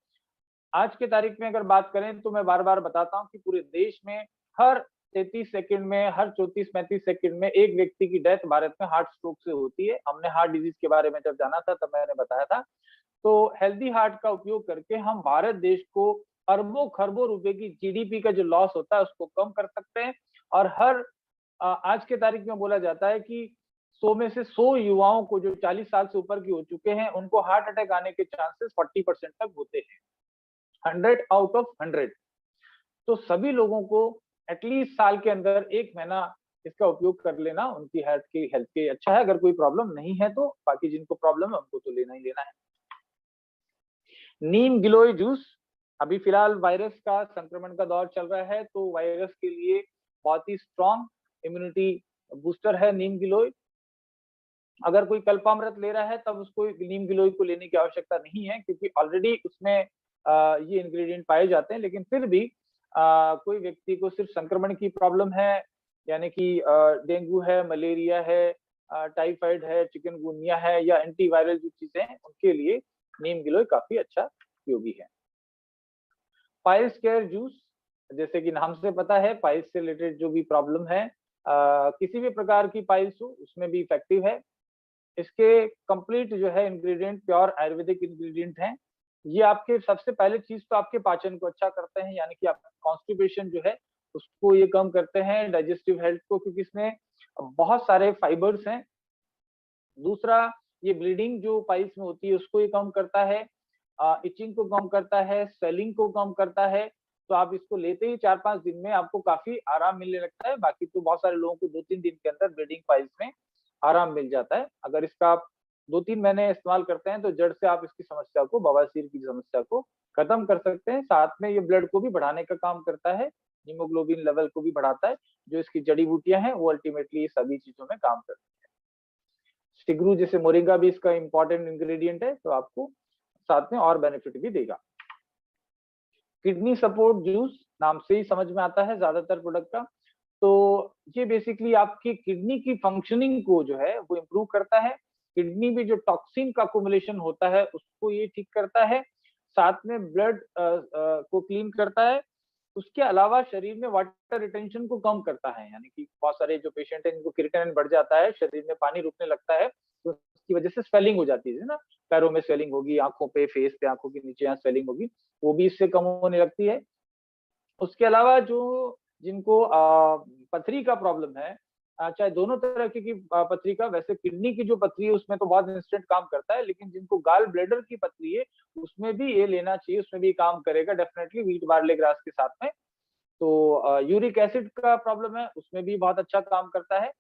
आज के तारीख में अगर बात करें तो मैं बार बार बताता हूँ कि पूरे देश में हर 33 सेकंड में, हर 34-35 सेकंड में एक व्यक्ति की डेथ भारत में हार्ट स्ट्रोक से होती है। हमने हार्ट डिजीज के बारे में जब जाना था तब मैंने बताया था। तो हेल्दी हार्ट का उपयोग करके हम भारत देश को अरबों खरबों रुपए की जीडीपी का जो लॉस होता है उसको कम कर सकते हैं। और हर आज के तारीख में बोला जाता है कि 100 में से 100 युवाओं को जो 40 साल से ऊपर की हो चुके हैं उनको हार्ट अटैक आने के चांसेस 40% तक होते हैं, 100 आउट ऑफ 100। तो सभी लोगों को एटलीस्ट साल के अंदर 1 महीना इसका उपयोग कर लेना उनकी हेल्थ के अच्छा है। अगर कोई प्रॉब्लम नहीं है तो बाकी जिनको प्रॉब्लम है उनको तो लेना ही लेना है। नीम गिलोय जूस, अभी फिलहाल वायरस का संक्रमण का दौर चल रहा है, तो वायरस के लिए बहुत ही स्ट्रॉन्ग इम्यूनिटी बूस्टर है नीम गिलोय। अगर कोई कल्पामृत ले रहा है तब उसको नीम गिलोय को लेने की आवश्यकता नहीं है, क्योंकि ऑलरेडी उसमें ये इंग्रेडिएंट पाए जाते हैं। लेकिन फिर भी कोई व्यक्ति को सिर्फ संक्रमण की प्रॉब्लम है, यानी कि डेंगू है, मलेरिया है, टाइफाइड है, चिकनगुनिया है, या एंटीवायरल जो चीजें हैं, उनके लिए नीम गिलोय काफी अच्छा उपयोगी है। पाइल्स केयर जूस, जैसे कि नाम से पता है, पाइल्स से रिलेटेड जो भी प्रॉब्लम है, किसी भी प्रकार की पाइल्स हो उसमें भी इफेक्टिव है। इसके कंप्लीट जो है इंग्रेडिएंट प्योर आयुर्वेदिक इंग्रेडिएंट हैं। ये आपके सबसे पहले चीज तो आपके पाचन को अच्छा करते हैं, यानी कि आपका कॉन्स्टिपेशन जो है उसको ये कम करते हैं, डाइजेस्टिव हेल्थ को, क्योंकि इसमें बहुत सारे फाइबर्स हैं। दूसरा, ये ब्लीडिंग जो पाइल्स में होती है उसको ये कम करता है, इचिंग को कम करता है, स्वेलिंग को कम करता है। तो आप इसको लेते ही 4-5 दिन में आपको काफी आराम मिलने लगता है। बाकी तो बहुत सारे लोगों को 2-3 दिन के अंदर ब्लीडिंग पाइल्स में आराम मिल जाता है। अगर इसका आप 2-3 महीने इस्तेमाल करते हैं तो जड़ से आप इसकी समस्या को, बवासीर की समस्या को खत्म कर सकते हैं। साथ में ये ब्लड को भी बढ़ाने का काम करता है, हीमोग्लोबिन लेवल को भी बढ़ाता है। जो इसकी जड़ी बूटियां हैं वो अल्टीमेटली ये सभी चीजों में काम करती है। स्टिग्रू जैसे मोरिंगा भी इसका इंपॉर्टेंट इंग्रेडिएंट है, तो आपको साथ में और बेनिफिट भी देगा। किडनी सपोर्ट जूस, नाम से ही समझ में आता है ज्यादातर प्रोडक्ट का। तो ये बेसिकली आपकी किडनी की फंक्शनिंग को जो है वो इम्प्रूव करता है। किडनी में जो टॉक्सिन का अकुमुलेशन होता है उसको ये ठीक करता है। साथ में ब्लड को क्लीन करता है। उसके अलावा शरीर में वाटर रिटेंशन को कम करता है, यानी कि बहुत सारे जो पेशेंट हैं इनको क्रिएटिनिन बढ़ जाता है, शरीर में पानी रुकने लगता है, तो उसकी वजह से स्वेलिंग हो जाती है ना, पैरों में स्वेलिंग होगी, आंखों पे, फेस पे, आंखों के नीचे यहाँ स्वेलिंग होगी, वो भी इससे कम होने लगती है। उसके अलावा जो जिनको पथरी का प्रॉब्लम है, चाहे दोनों तरह की पथरी का, वैसे किडनी की जो पथरी है उसमें तो बहुत इंस्टेंट काम करता है, लेकिन जिनको गाल ब्लैडर की पथरी है उसमें भी ये लेना चाहिए, उसमें भी काम करेगा डेफिनेटली व्हीट बार्ले ग्रास के साथ में। तो यूरिक एसिड का प्रॉब्लम है उसमें भी बहुत अच्छा काम करता है।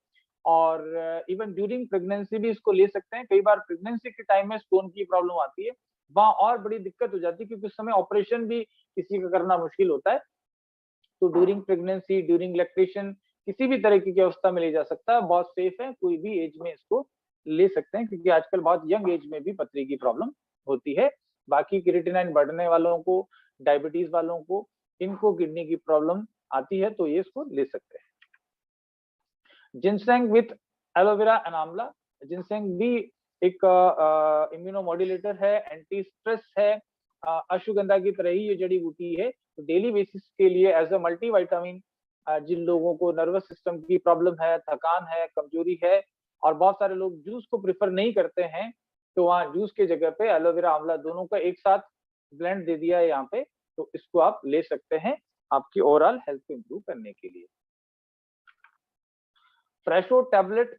और इवन ड्यूरिंग प्रेगनेंसी भी इसको ले सकते हैं। कई बार प्रेगनेंसी के टाइम में स्टोन की प्रॉब्लम आती है, वहां और बड़ी दिक्कत हो जाती है, क्योंकि उस समय ऑपरेशन भी किसी का करना मुश्किल होता है। तो ड्यूरिंग प्रेगनेंसी, ड्यूरिंग लैक्टेशन, किसी भी तरह की अवस्था में ले जा सकता है, बहुत सेफ है, कोई भी एज में इसको ले सकते हैं, क्योंकि आजकल बहुत यंग एज में भी पथरी की प्रॉब्लम होती है। बाकी क्रिएटिनिन बढ़ने वालों को, डायबिटीज वालों को, इनको किडनी की प्रॉब्लम आती है तो ये इसको ले सकते हैं। जिनसेंग विथ एलोवेरा एंड आंवला, जिनसेंग भी एक इम्यूनोमॉड्यूलेटर है, एंटी स्ट्रेस है, अश्वगंधा की तरह ही ये जड़ी बूटी है। तो डेली बेसिस के लिए एज अ मल्टीविटामिन, जिन लोगों को नर्वस सिस्टम की प्रॉब्लम है, थकान है, कमजोरी है, और बहुत सारे लोग जूस को प्रेफर नहीं करते हैं, तो वहाँ जूस के जगह पे एलोवेरा आंवला दोनों का एक साथ ब्लेंड दे दिया है यहाँ पे, तो इसको आप ले सकते हैं आपकी ओवरऑल हेल्थ को इम्प्रूव करने के लिए। फ्रेशो टैबलेट,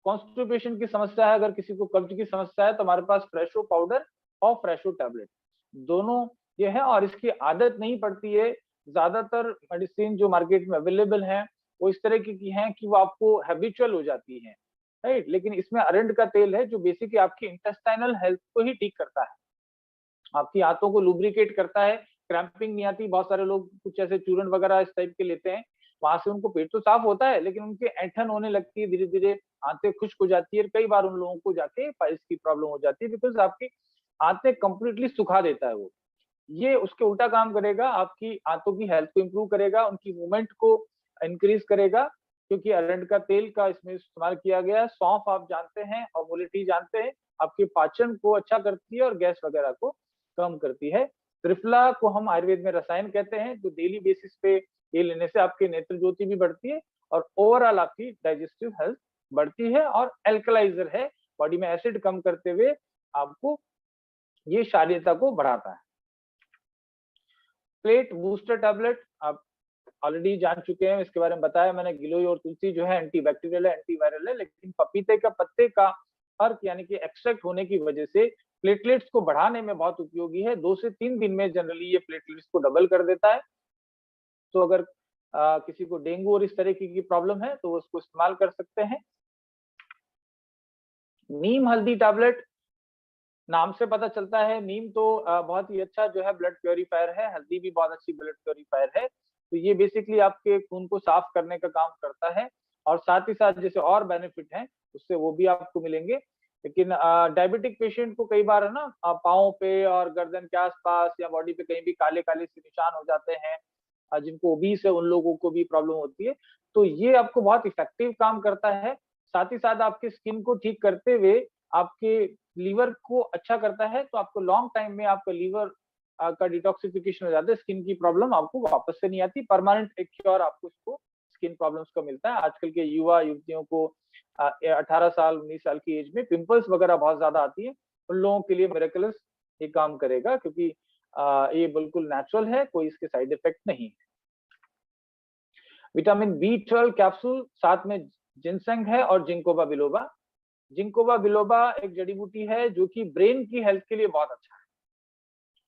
कॉन्स्टिपेशन की समस्या है, अगर किसी को कब्ज की समस्या है तो हमारे पास फ्रेशो पाउडर और फ्रेशो टैबलेट दोनों ये है। और इसकी आदत नहीं पड़ती है, ज्यादातर मेडिसिन जो मार्केट में अवेलेबल है वो इस तरह की हैं कि वो आपको हैबिचुअल हो जाती है, राइट। लेकिन इसमें अरंड का तेल है जो बेसिकली आपकी इंटेस्टाइनल हेल्थ को ही ठीक करता है, आपकी आंतों को लुब्रिकेट करता है, क्रैम्पिंग नहीं आती। बहुत सारे लोग कुछ ऐसे चूर्ण वगैरह इस टाइप के लेते हैं, वहां से उनको पेट तो साफ होता है लेकिन उनके ऐंठन होने लगती है, धीरे धीरे आंतें खुश्क हो जाती है। कई बार उन लोगों को जाके पाइल्स की प्रॉब्लम हो जाती है, बिकॉज आपकी आंतें कंप्लीटली सुखा देता है वो। ये उसके उल्टा काम करेगा, आपकी आंतों की हेल्थ को इंप्रूव करेगा, उनकी मूवमेंट को इंक्रीज करेगा, क्योंकि अरंड का तेल का इसमें इस्तेमाल किया गया है। सौंफ आप जानते हैं और मोलिटी जानते हैं, आपके पाचन को अच्छा करती है और गैस वगैरह को कम करती है। त्रिफला को हम आयुर्वेद में रसायन कहते हैं, तो डेली बेसिस पे ये लेने से आपकी नेत्र ज्योति भी बढ़ती है और ओवरऑल आपकी डाइजेस्टिव हेल्थ बढ़ती है, और एल्कलाइजर है, बॉडी में एसिड कम करते हुए आपको ये क्षारीयता को बढ़ाता है। प्लेट बूस्टर टैबलेट आप ऑलरेडी जान चुके हैं, इसके बारे में बताया मैंने। गिलोय और तुलसी जो है एंटीबैक्टीरियल है, एंटीवायरल है, लेकिन पपीते का पत्ते का अर्क यानी कि एक्सट्रैक्ट होने की वजह से प्लेटलेट्स को बढ़ाने में बहुत उपयोगी है। 2 से 3 दिन में जनरली ये प्लेटलेट्स को डबल कर देता है। तो अगर किसी को डेंगू और इस तरह की प्रॉब्लम है तो वो उसको इस्तेमाल कर सकते हैं। नीम हल्दी टैबलेट, नाम से पता चलता है नीम तो बहुत ही अच्छा जो है ब्लड प्योरीफायर है, हल्दी भी बहुत अच्छी ब्लड प्योरीफायर है। तो ये बेसिकली आपके खून को साफ करने का काम करता है और साथ ही साथ जैसे और बेनिफिट हैं उससे वो भी आपको मिलेंगे। लेकिन डायबिटिक पेशेंट को कई बार है ना पाँव पे और गर्दन के आसपास या बॉडी पे कहीं भी काले काले से निशान हो जाते हैं, जिनको ओबीस है उन लोगों को भी प्रॉब्लम होती है। तो ये आपको बहुत इफेक्टिव काम करता है। साथ ही साथ आपकी स्किन को ठीक करते हुए आपके लीवर को अच्छा करता है, तो आपको लॉन्ग टाइम में आपका लीवर का डिटॉक्सिफिकेशन हो जाता है, स्किन की प्रॉब्लम आपको वापस से नहीं आती, परमानेंट एक क्योर आपको इसको स्किन प्रॉब्लम्स का मिलता है। आजकल के युवा युवतियों को 18 साल 19 साल की एज में पिंपल्स वगैरह बहुत ज्यादा आती है, उन लोगों के लिए मिरेकल्स ये काम करेगा, क्योंकि ये बिल्कुल नेचुरल है, कोई इसके साइड इफेक्ट नहीं है। विटामिन B12 कैप्सूल, साथ में जिनसेंग है और जिंकोबा बिलोबा। जिंकोबा बिलोबा एक जड़ी बूटी है जो कि ब्रेन की हेल्थ के लिए बहुत अच्छा है,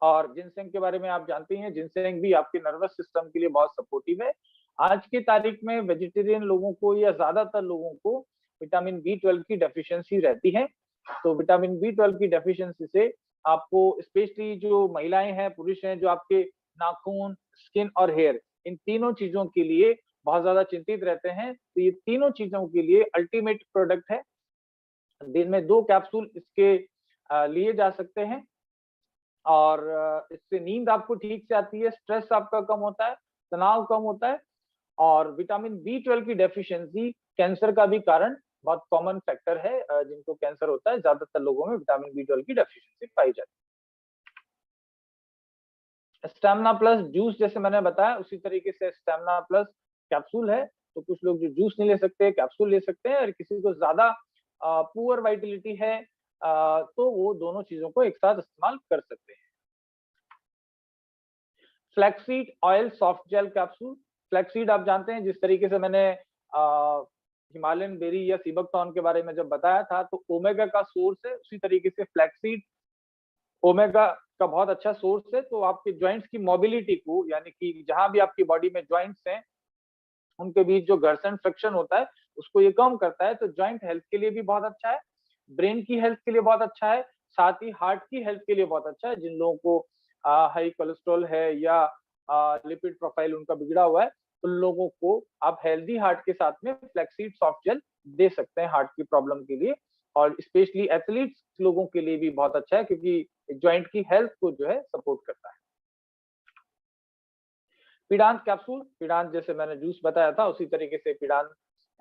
और जिनसेंग के बारे में आप जानते हैं, जिनसेंग भी आपके नर्वस सिस्टम के लिए बहुत सपोर्टिव है। आज की तारीख में वेजिटेरियन लोगों को या ज्यादातर लोगों को विटामिन B12 की डेफिशिएंसी रहती है। तो विटामिन B12 की डेफिशिएंसी से आपको, स्पेशली जो महिलाएं हैं पुरुष हैं, जो आपके नाखून, स्किन और हेयर, इन तीनों चीजों के लिए बहुत ज्यादा चिंतित रहते हैं, तो ये तीनों चीजों के लिए अल्टीमेट प्रोडक्ट है। दिन में 2 कैप्सूल इसके लिए जा सकते हैं और इससे नींद आपको ठीक से आती है, स्ट्रेस आपका कम होता है, तनाव कम होता है। और विटामिन B12 की डेफिशिएंसी कैंसर का भी कारण, बहुत कॉमन फैक्टर है, जिनको कैंसर होता है ज्यादातर लोगों में विटामिन B12 की डेफिशिएंसी पाई जाती है। स्टेमिना प्लस जूस, जैसे मैंने बताया उसी तरीके से स्टेमिना प्लस कैप्सूल है, तो कुछ लोग जो जूस नहीं ले सकते कैप्सूल ले सकते हैं, और किसी को ज्यादा पुअर वाइटलिटी है तो वो दोनों चीजों को एक साथ इस्तेमाल कर सकते हैं। Flaxseed oil soft gel capsule, flaxseed आप जानते हैं, जिस तरीके से मैंने हिमालयन बेरी या सीबकथॉर्न के बारे में जब बताया था, तो ओमेगा का सोर्स है, उसी तरीके से फ्लैक्सीड ओमेगा का बहुत अच्छा सोर्स है। तो आपके जॉइंट्स की मोबिलिटी को, यानी कि जहां भी आपकी बॉडी में जॉइंट्स हैं उनके बीच जो घर्षण फ्रिक्शन होता है उसको ये कम करता है, तो जॉइंट हेल्थ के लिए भी बहुत अच्छा है, ब्रेन की हेल्थ के लिए बहुत अच्छा है, साथ ही हार्ट की हेल्थ के लिए बहुत अच्छा है। जिन लोगों को हाई कोलेस्ट्रॉल है या लिपिड प्रोफाइल उनका बिगड़ा हुआ है, उन लोगों को आप हेल्दी हार्ट के साथ में फ्लैक्सीड सॉफ्ट जेल दे सकते हैं हार्ट की प्रॉब्लम के लिए, और स्पेशली एथलीट्स लोगों के लिए भी बहुत अच्छा है, क्योंकि जॉइंट की हेल्थ को जो है सपोर्ट करता है। पीडांत कैप्सूल, पीडांत जैसे मैंने जूस बताया था उसी तरीके से पीडांत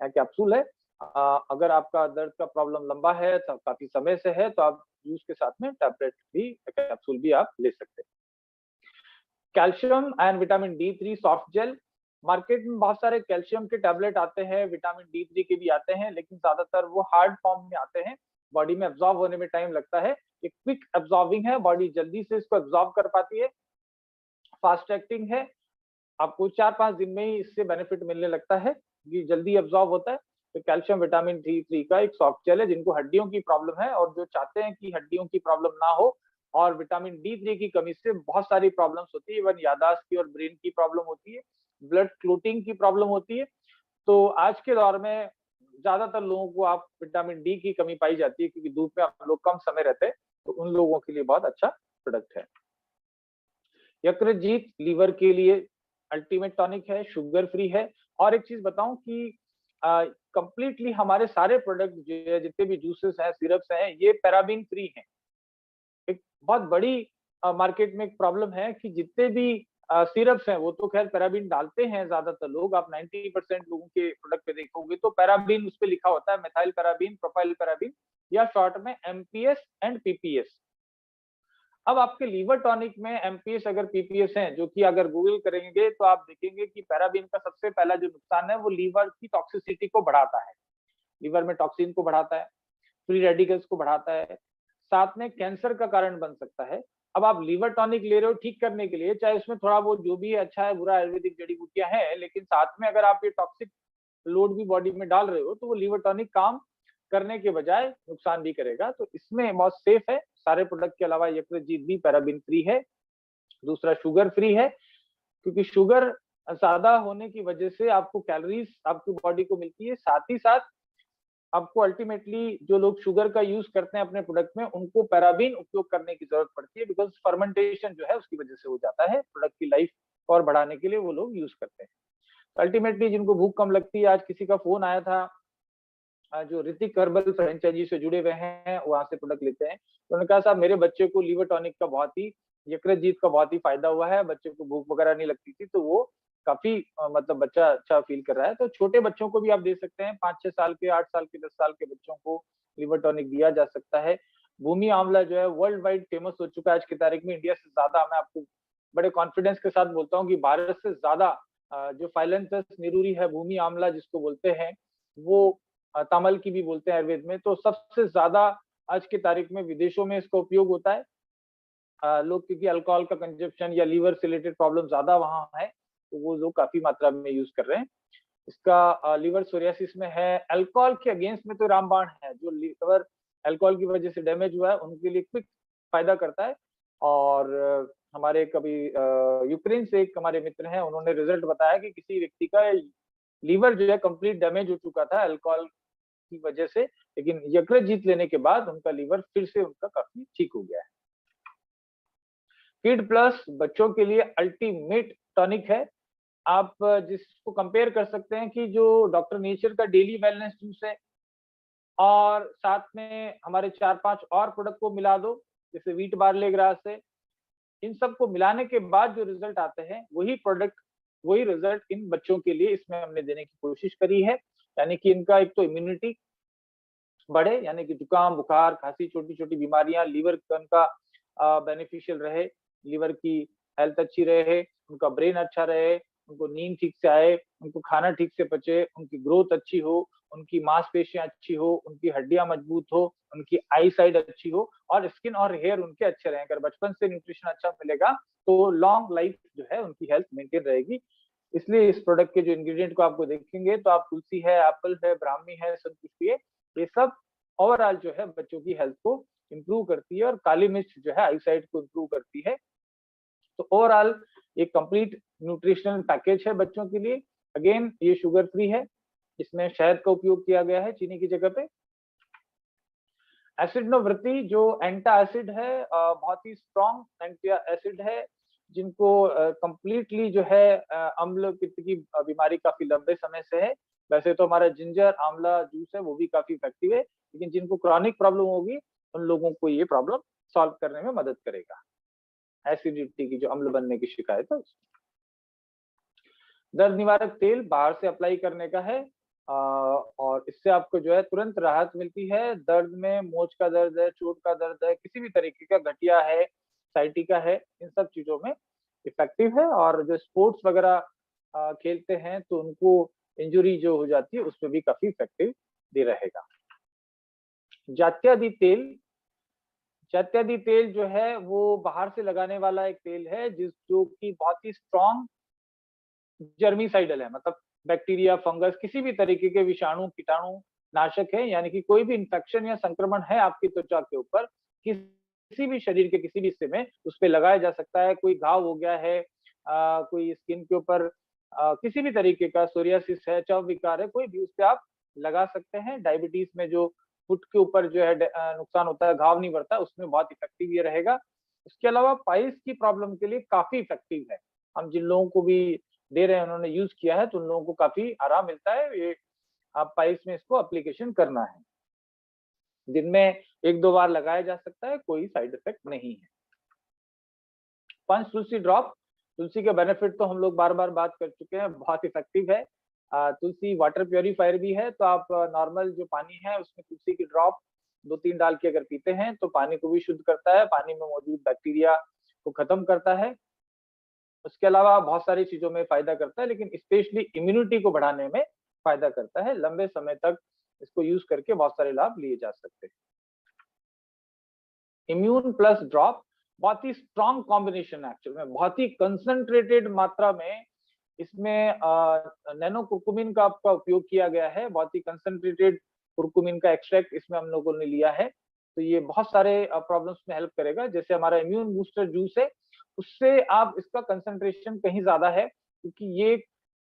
कैप्सूल है। अगर आपका दर्द का प्रॉब्लम लंबा है, तो काफी समय से है, तो आप जूस के साथ में टैबलेट भी, कैप्सूल भी आप ले सकते हैं। Calcium and vitamin D3 soft gel, market में बहुत सारे कैल्शियम के टैबलेट आते हैं, विटामिन D3 के भी आते हैं, लेकिन ज्यादातर वो हार्ड फॉर्म में आते हैं, बॉडी में एब्जॉर्ब होने में टाइम लगता है। ये क्विक एब्जॉर्बिंग है, बॉडी जल्दी से इसको एब्जॉर्ब कर पाती है, फास्ट एक्टिंग है, आपको 4-5 दिन में ही इससे बेनिफिट मिलने लगता है, ये जल्दी एब्जॉर्ब होता है। तो कैल्शियम विटामिन D3 का एक सॉफ्ट जेल है, जिनको हड्डियों की प्रॉब्लम है और जो चाहते हैं कि हड्डियों की प्रॉब्लम ना हो, और विटामिन D3 की कमी से बहुत सारी प्रॉब्लम्स होती है, इवन याददाश्त की और ब्रेन की प्रॉब्लम होती है, ब्लड क्लोटिंग की प्रॉब्लम होती है। तो आज के दौर में ज्यादातर लोगों को आप विटामिन D की कमी पाई जाती है, क्योंकि धूप में आप लोग कम समय रहते हैं, तो उन लोगों के लिए बहुत अच्छा प्रोडक्ट है। यकृत लीवर के लिए अल्टीमेट टॉनिक है, शुगर फ्री है। और एक चीज बताऊं कि कंप्लीटली हमारे सारे प्रोडक्ट जो है, जितने भी जूसेस हैं, सिरप्स हैं, ये पैराबीन फ्री हैं। एक बहुत बड़ी मार्केट में एक प्रॉब्लम है कि जितने भी सिरप्स हैं वो तो खैर पैराबीन डालते हैं ज्यादातर लोग, आप 90% लोगों के प्रोडक्ट पे देखोगे तो पैराबीन उस पे लिखा होता है, मेथाइल पैराबीन, प्रोपाइल पैराबीन, या शॉर्ट में MPS एंड PPS। अब आपके लीवर टॉनिक में MPS अगर PPS हैं, जो कि अगर गूगल करेंगे तो आप देखेंगे कि पैराबीन का सबसे पहला जो नुकसान है वो लीवर की टॉक्सिसिटी को बढ़ाता है, लीवर में टॉक्सिन को बढ़ाता है, फ्री रेडिकल्स को बढ़ाता है, साथ में कैंसर का कारण बन सकता है। अब आप लीवर टॉनिक ले रहे हो ठीक करने के लिए, चाहे उसमें थोड़ा बहुत जो भी अच्छा है बुरा आयुर्वेदिक जड़ी बूटियां हैं, लेकिन साथ में अगर आप ये टॉक्सिक लोड भी बॉडी में डाल रहे हो तो वो लीवर टॉनिक काम करने के बजाय नुकसान भी करेगा। तो इसमें बहुत सेफ है, सारे प्रोडक्ट के अलावा यकृत भी पैराबीन फ्री है। दूसरा शुगर फ्री है, क्योंकि शुगर ज्यादा होने की वजह से आपको कैलोरीज आपकी बॉडी को मिलती है, साथ ही साथ आपको अल्टीमेटली जो लोग शुगर का यूज करते हैं अपने प्रोडक्ट में, उनको पैराबीन उपयोग करने की जरूरत पड़ती है, बिकॉज फर्मेंटेशन जो है उसकी वजह से हो जाता है, प्रोडक्ट की लाइफ और बढ़ाने के लिए वो लोग यूज करते हैं। अल्टीमेटली जिनको भूख कम लगती है, आज किसी का फोन आया था जो ऋतिक हर्बल फ्रेंचाइजी से जुड़े हुए हैं, वहां से प्रोडक्ट लेते हैं, तो उन्होंने कहा साहब मेरे बच्चे को लीवर टॉनिक का बहुत ही, यकृत का बहुत ही फायदा हुआ है, बच्चे को भूख वगैरह नहीं लगती थी, तो वो काफी मतलब बच्चा अच्छा फील कर रहा है। तो छोटे बच्चों को भी आप दे सकते हैं, 5-6 साल के, 8 साल के, 10 साल के बच्चों को लीवर टॉनिक दिया जा सकता है। भूमि आंवला जो है वर्ल्ड वाइड फेमस हो चुका है आज की तारीख में, इंडिया से ज्यादा, मैं आपको बड़े कॉन्फिडेंस के साथ बोलता हूँ कि भारत से ज्यादा जो फाइलेंथस निरूरी है, भूमि आंवला जिसको बोलते हैं, वो तामल की भी बोलते हैं आयुर्वेद में, तो सबसे ज्यादा आज की तारीख में विदेशों में इसका उपयोग होता है। लोग क्योंकि अल्कोहल का कंजप्शन या लीवर से रिलेटेड प्रॉब्लम ज्यादा वहां है, तो वो लोग काफी मात्रा में यूज कर रहे हैं। इसका लीवर सोरियासिस में है, अल्कोहल के अगेंस्ट में तो रामबाण है, जो लीवर अल्कोहल की वजह से डैमेज हुआ है उनके लिए क्विक फायदा करता है। और हमारे कभी यूक्रेन से एक हमारे मित्र हैं, उन्होंने रिजल्ट बताया कि किसी व्यक्ति का लीवर जो है कंप्लीट डैमेज हो चुका था अल्कोहल की वजह से, लेकिन यकृत जीत लेने के बाद उनका लीवर फिर से उनका काफी ठीक हो गया है। किड प्लस बच्चों के लिए अल्टीमेट टॉनिक है। आप जिसको कंपेयर कर सकते हैं कि जो डॉक्टर नेचर का डेली वेलनेस जूस है, और साथ में हमारे 4-5 और प्रोडक्ट को मिला दो, जैसे व्हीट बार्ले ग्रास है, इन सबको मिलाने के बाद जो रिजल्ट आते हैं, वही प्रोडक्ट, वही रिजल्ट इन बच्चों के लिए इसमें हमने देने की कोशिश करी है। यानी कि इनका एक तो इम्यूनिटी बढ़े, यानी कि जुकाम, बुखार, खांसी, छोटी छोटी बीमारियां, लीवर का बेनिफिशियल रहे, लीवर की हेल्थ अच्छी रहे, उनका ब्रेन अच्छा रहे, उनको नींद ठीक से आए, उनको खाना ठीक से पचे, उनकी ग्रोथ अच्छी हो, उनकी मांसपेशियां अच्छी हो, उनकी हड्डियां मजबूत हो, उनकी आई साइड अच्छी हो, और स्किन और हेयर उनके अच्छे रहे। अगर बचपन से न्यूट्रिशन अच्छा मिलेगा तो लॉन्ग लाइफ जो है उनकी हेल्थ मेंटेन रहेगी। इसलिए इस प्रोडक्ट के जो इंग्रेडिएंट को आपको देखेंगे तो आप तुलसी है, एप्पल है, ब्राह्मी है, संतुष्टि है, ये सब ओवरऑल जो है बच्चों की हेल्थ को इम्प्रूव करती है, और काली मिर्च जो है आईसाइट को इम्प्रूव करती है। तो ओवरऑल एक कंप्लीट न्यूट्रिशनल पैकेज है बच्चों के लिए। अगेन ये शुगर फ्री है, इसमें शहद का उपयोग किया गया है चीनी की जगह पे। एसिड नवृत्ति जो एंटा एसिड है, बहुत ही स्ट्रॉन्ग एंटी एसिड है, जिनको कंप्लीटली जो है अम्ल पित्त की बीमारी काफी लंबे समय से है। वैसे तो हमारा जिंजर आंवला जूस है वो भी काफी इफेक्टिव है, लेकिन जिनको क्रॉनिक प्रॉब्लम होगी उन लोगों को ये प्रॉब्लम सॉल्व करने में मदद करेगा, एसिडिटी की जो अम्ल बनने की शिकायत है। दर्द निवारक तेल बाहर से अप्लाई करने का है, और इससे आपको जो है तुरंत राहत मिलती है। दर्द में मोच का दर्द है, चोट का दर्द है, किसी भी तरीके का, गठिया है, साइटिका है, इन सब चीजों में इफेक्टिव है। और जो स्पोर्ट्स वगैरह खेलते हैं तो उनको इंजुरी जो हो जाती है उसमें भी काफी इफेक्टिव दे रहेगा। जात्यादि तेल, जात्यादि तेल जो है वो बाहर से लगाने वाला एक तेल है, जो कि बहुत ही स्ट्रॉन्ग जर्मीसाइडल है, मतलब बैक्टीरिया, फंगस, किसी भी तरीके के विषाणु, कीटाणु नाशक है। यानी कि कोई भी इंफेक्शन या संक्रमण है आपकी त्वचा के ऊपर, किसी भी शरीर के किसी भी हिस्से में, उस पे लगाया जा सकता है। कोई घाव हो गया है, कोई स्किन के ऊपर किसी भी तरीके का सोरियासिस है, चव विकार है, कोई भी, उस पे आप लगा सकते हैं। डायबिटीज में जो फुट के ऊपर जो है नुकसान होता है, घाव नहीं बढ़ता, उसमें बहुत इफेक्टिव ये रहेगा। उसके अलावा पाइल्स की प्रॉब्लम के लिए काफी इफेक्टिव है। हम जिन लोगों को भी दे रहे हैं, उन्होंने यूज किया है, तो उन लोगों को काफी आराम मिलता है। ये आप पाइल्स में इसको एप्लीकेशन करना है, दिन में 1-2 बार लगाया जा सकता है, कोई साइड इफेक्ट नहीं है। पंच तुलसी ड्रॉप, तुलसी के बेनिफिट तो हम लोग बार बार बात कर चुके हैं, बहुत इफेक्टिव है। तुलसी वाटर प्योरीफायर भी है, तो आप नॉर्मल जो पानी है उसमें तुलसी की ड्रॉप 2-3 डाल के अगर पीते हैं तो पानी को भी शुद्ध करता है, पानी में मौजूद बैक्टीरिया को खत्म करता है। उसके अलावा बहुत सारी चीजों में फायदा करता है, लेकिन स्पेशली इम्यूनिटी को बढ़ाने में फायदा करता है। लंबे समय तक इसको यूज करके बहुत सारे लाभ लिए जा सकते हैं। इम्यून प्लस ड्रॉप बहुत ही स्ट्रॉन्ग कॉम्बिनेशन है, एक्चुअल में बहुत ही कंसंट्रेटेड मात्रा में इसमें नैनो कुर्कुमिन का आपका उपयोग किया गया है। बहुत ही कंसंट्रेटेड कुर्कुमिन का एक्सट्रैक्ट इसमें हम लोगों ने लिया है, तो ये बहुत सारे प्रॉब्लम्स में हेल्प करेगा। जैसे हमारा इम्यून बूस्टर जूस है, उससे आप, इसका कंसंट्रेशन कहीं ज्यादा है, क्योंकि ये